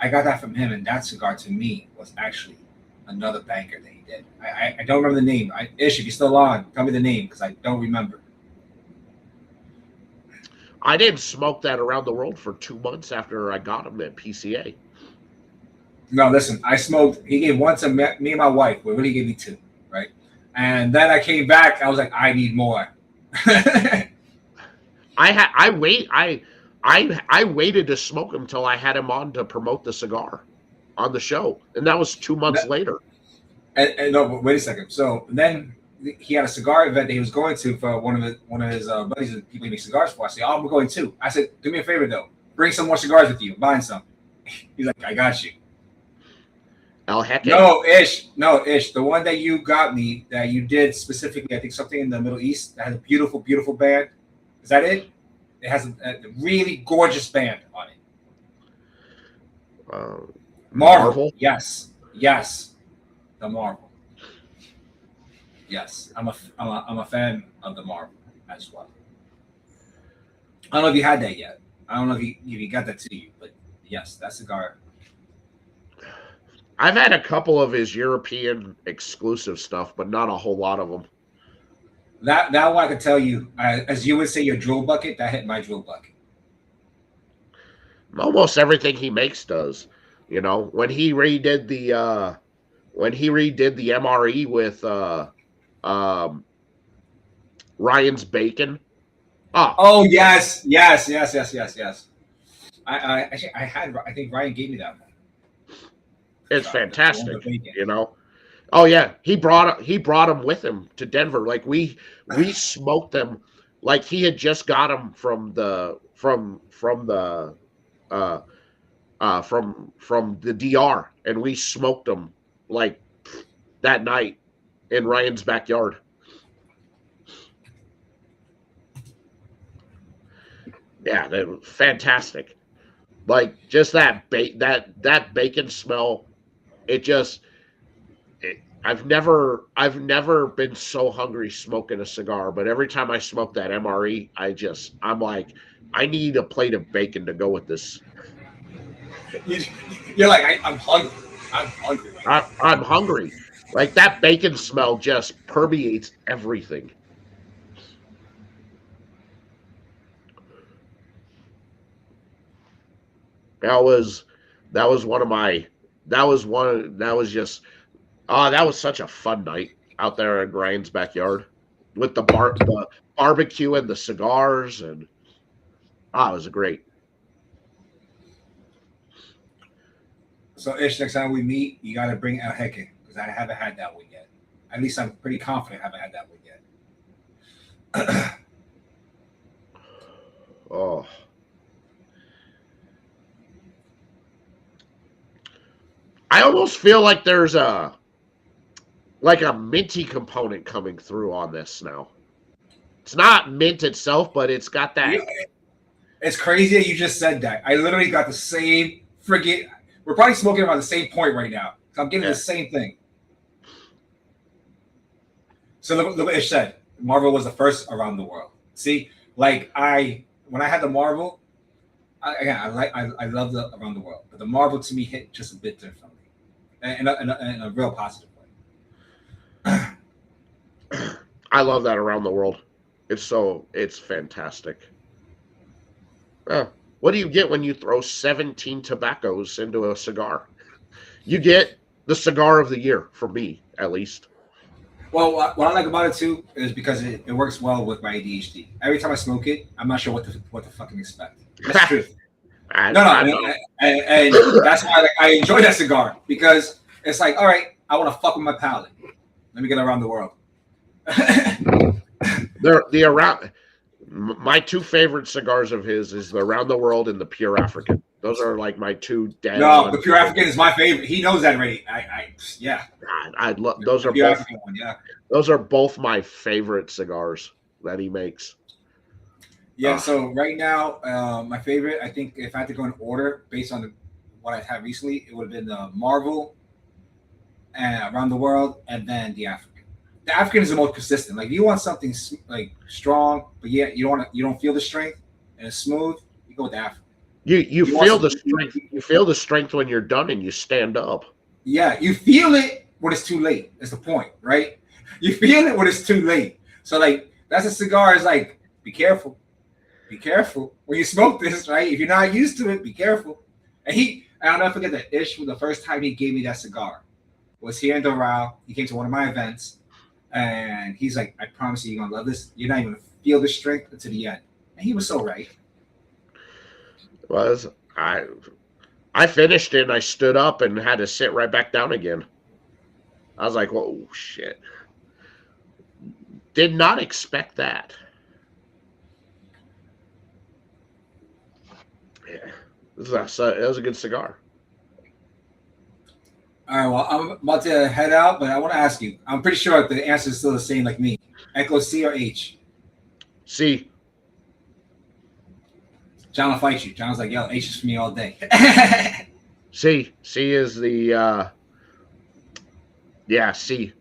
I got that from him, and that cigar to me was actually another banker that he did. I don't remember the name. Ish, if you're still on, tell me the name because I don't remember. I didn't smoke that Around the World for 2 months after I got him at PCA. No, listen, I smoked. He gave one to me and my wife, but really gave me two, right? And then I came back. I was like, I need more. I waited to smoke him until I had him on to promote the cigar on the show, and that was 2 months later. And no, but wait a second. So then he had a cigar event that he was going to for one of his buddies, and people he makes cigars for. I said, "Oh, I'm going too." I said, "Do me a favor though, bring some more cigars with you. I'm buying some." He's like, "I got you." El Heck. No, Ish. The one that you got me, that you did specifically, I think something in the Middle East that has a beautiful, beautiful band. Is that it? It has a really gorgeous band on it. Marvel. Yes, yes, the Marvel. Yes, I'm a fan of the Marvel as well. I don't know if you had that yet. I don't know if you got that to you, but yes, that cigar. I've had a couple of his European exclusive stuff, but not a whole lot of them. That one I could tell you, as you would say, your drill bucket. That hit my drill bucket. Almost everything he makes does. When he redid the MRE with um, Ryan's Bacon. Oh yes, yes, yes, yes, yes, yes. Actually I had. I think Ryan gave me that one. It's The one fantastic. with bacon. Oh yeah, he brought him with him to Denver. Like we smoked them like he had just got them uh from the DR, and we smoked them like that night in Ryan's backyard. Yeah, they were fantastic. Like just that bacon smell. It just I've never been so hungry smoking a cigar, but every time I smoke that MRE, I'm like, I need a plate of bacon to go with this. You, you're like, I'm hungry. I'm hungry right now. I'm hungry. Like that bacon smell just permeates everything. That was that was one of my that was just that was such a fun night out there in Ryan's backyard with the barbecue and the cigars and it was great. So, Ish, next time we meet, you got to bring El Jeque because I haven't had that one yet. At least I'm pretty confident I haven't had that one yet. Oh. I almost feel like there's a minty component coming through on this now. It's not mint itself, but it's got that. It's crazy that you just said that. I literally got the same friggin'. We're probably smoking about the same point right now. So I'm getting the same thing. So look what Ish said. Marvel was the first around the world. See, like when I had the Marvel, I love the around the world, but the Marvel to me hit just a bit differently, in a real positive way. I love that around the world. It's fantastic. What do you get when you throw 17 tobaccos into a cigar? You get the cigar of the year, for me, at least. Well, what I like about it too is because it works well with my ADHD. Every time I smoke it, I'm not sure what to fucking expect. That's true. And that's why I enjoy that cigar because it's like, all right, I want to fuck with my palate. Let me get around the world. My two favorite cigars of his is the Around the World and the Pure African. Those are like my two. No, the Pure African is my favorite. He knows that already. Yeah. I love those. Are Pure both. African one, yeah. Those are both my favorite cigars that he makes. Yeah. So right now, my favorite. I think if I had to go in order based on what I've had recently, it would have been the Marvel and Around the World, and then the African. The African is the most consistent. Like if you want something like strong, but yeah, you don't feel the strength and it's smooth, you go with the African. You feel the strength. You feel the strength when you're done and you stand up. Yeah, you feel it when it's too late. That's the point, right? You feel it when it's too late. So like that's a cigar. Is like be careful, when you smoke this, right? If you're not used to it, be careful. And I'll never forget that Ish. The first time he gave me that cigar was here in Doral. He came to one of my events. And he's like, I promise you, you're gonna love this. You're not even gonna feel the strength to the end. And he was so right. I finished it and I stood up and had to sit right back down again. I was like, whoa, shit. Did not expect that. Yeah. It was a good cigar. All right, well, I'm about to head out, but I want to ask you. I'm pretty sure the answer is still the same like me. Echo C or H? C. John will fight you. John's like, yo, H is for me all day. C. C is the, C.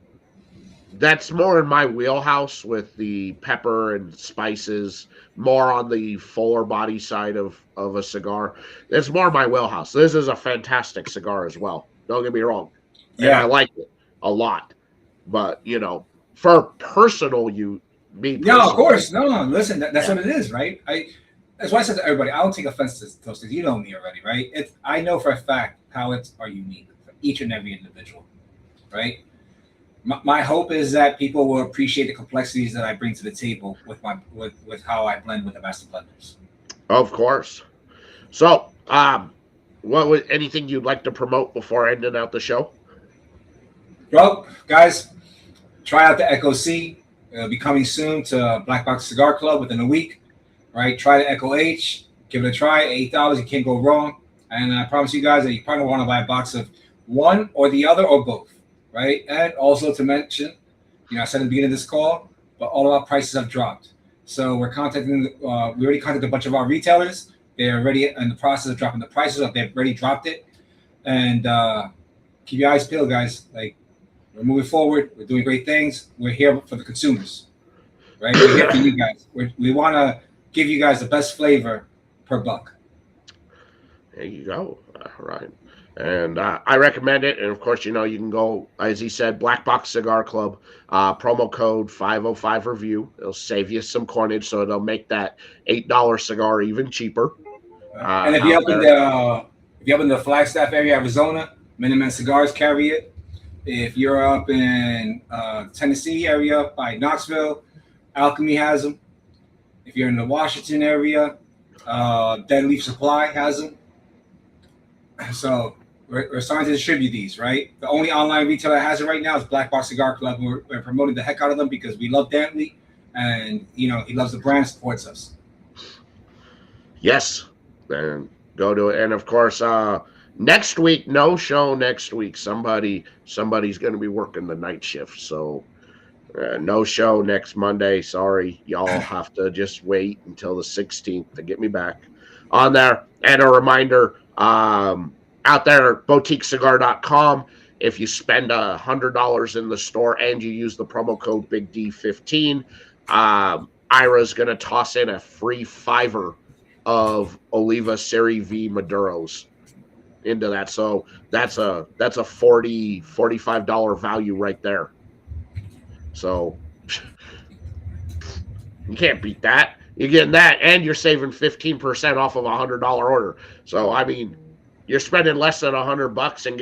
That's more in my wheelhouse with the pepper and spices, more on the fuller body side of a cigar. It's more my wheelhouse. This is a fantastic cigar as well. Don't get me wrong. Yeah. And I like it a lot. But, for personal No, of course. No. Listen, that's what it is, right? That's why I said to everybody, I don't take offense to those things. You know me already, right? I know for a fact palates are unique for each and every individual, right? My hope is that people will appreciate the complexities that I bring to the table with how I blend with the master blenders. Of course. So, anything you'd like to promote before ending out the show? Well, guys, try out the Echo C. It'll be coming soon to Black Box Cigar Club within a week. Right? Try the Echo H. Give it a try. $8. You can't go wrong. And I promise you guys that you probably want to buy a box of one or the other or both. Right? And also to mention, I said at the beginning of this call, but all of our prices have dropped. So we already contacted a bunch of our retailers. They're already in the process of dropping the prices up. They've already dropped it. And keep your eyes peeled, guys. Like, We're moving forward. We're doing great things. We're here for the consumers, right? We're here for you guys. We want to give you guys the best flavor per buck. There you go. All right. And I recommend it. And of course, you can go, as he said, Black Box Cigar Club, promo code 505 review. It'll save you some coinage, so it'll make that $8 cigar even cheaper. And if you're up in the Flagstaff area, Arizona, Minuteman Cigars carry it. If you're up in Tennessee area by Knoxville, Alchemy has them. If you're in the Washington area, Dead Leaf Supply has them. So we're starting to distribute these, right? The only online retailer that has it right now is Black Box Cigar Club. We're promoting the heck out of them because we love Dantley, and he loves the brand, supports us. Yes, and go to it. And of course, next week, no show next week. Somebody's going to be working the night shift, so no show next Monday. Sorry, y'all have to just wait until the 16th to get me back on there. And a reminder, out there at boutiquecigar.com, if you spend $100 in the store and you use the promo code BIGD15, Ira's going to toss in a free $5 of Oliva Seri V Maduros into that. So that's a $45 value right there. So you can't beat that. You're getting that, and you're saving 15% off of a $100 order. So I mean, you're spending less than $100 and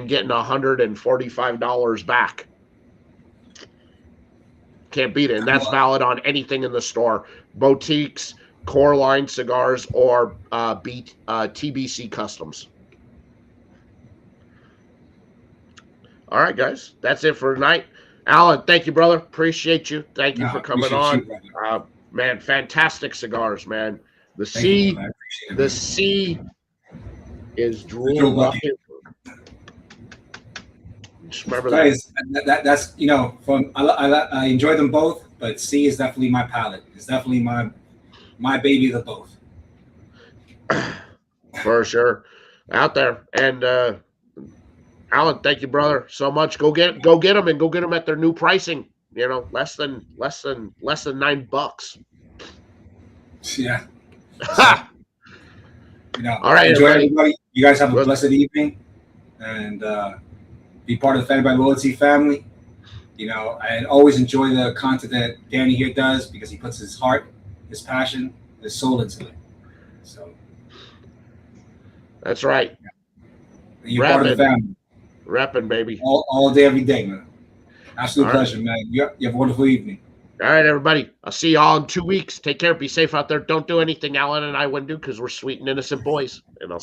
getting $145 back. Can't beat it, and that's valid on anything in the store: boutiques, core line cigars, or TBC customs. All right, guys, that's it for tonight. Alan, thank you, brother. Appreciate you. Thank you for coming on. Man, fantastic cigars, man. The C is drool. Just remember that. That's I enjoy them both, but C is definitely my palate. It's definitely my baby of the both. For sure, out there. And Alan, thank you, brother, so much. Go get them and go get them at their new pricing. Less than $9. Yeah. All right, enjoy everybody. You guys have a blessed evening, and be part of the Fan by Loyalty family. I always enjoy the content that Danny here does because he puts his heart, his passion, his soul into it. So that's right. You're part of the family. Repping, baby. All day, every day, man. Absolute pleasure, man. You have a wonderful evening. All right, everybody. I'll see y'all in 2 weeks. Take care. Be safe out there. Don't do anything Alan and I wouldn't do because we're sweet and innocent boys. And I'll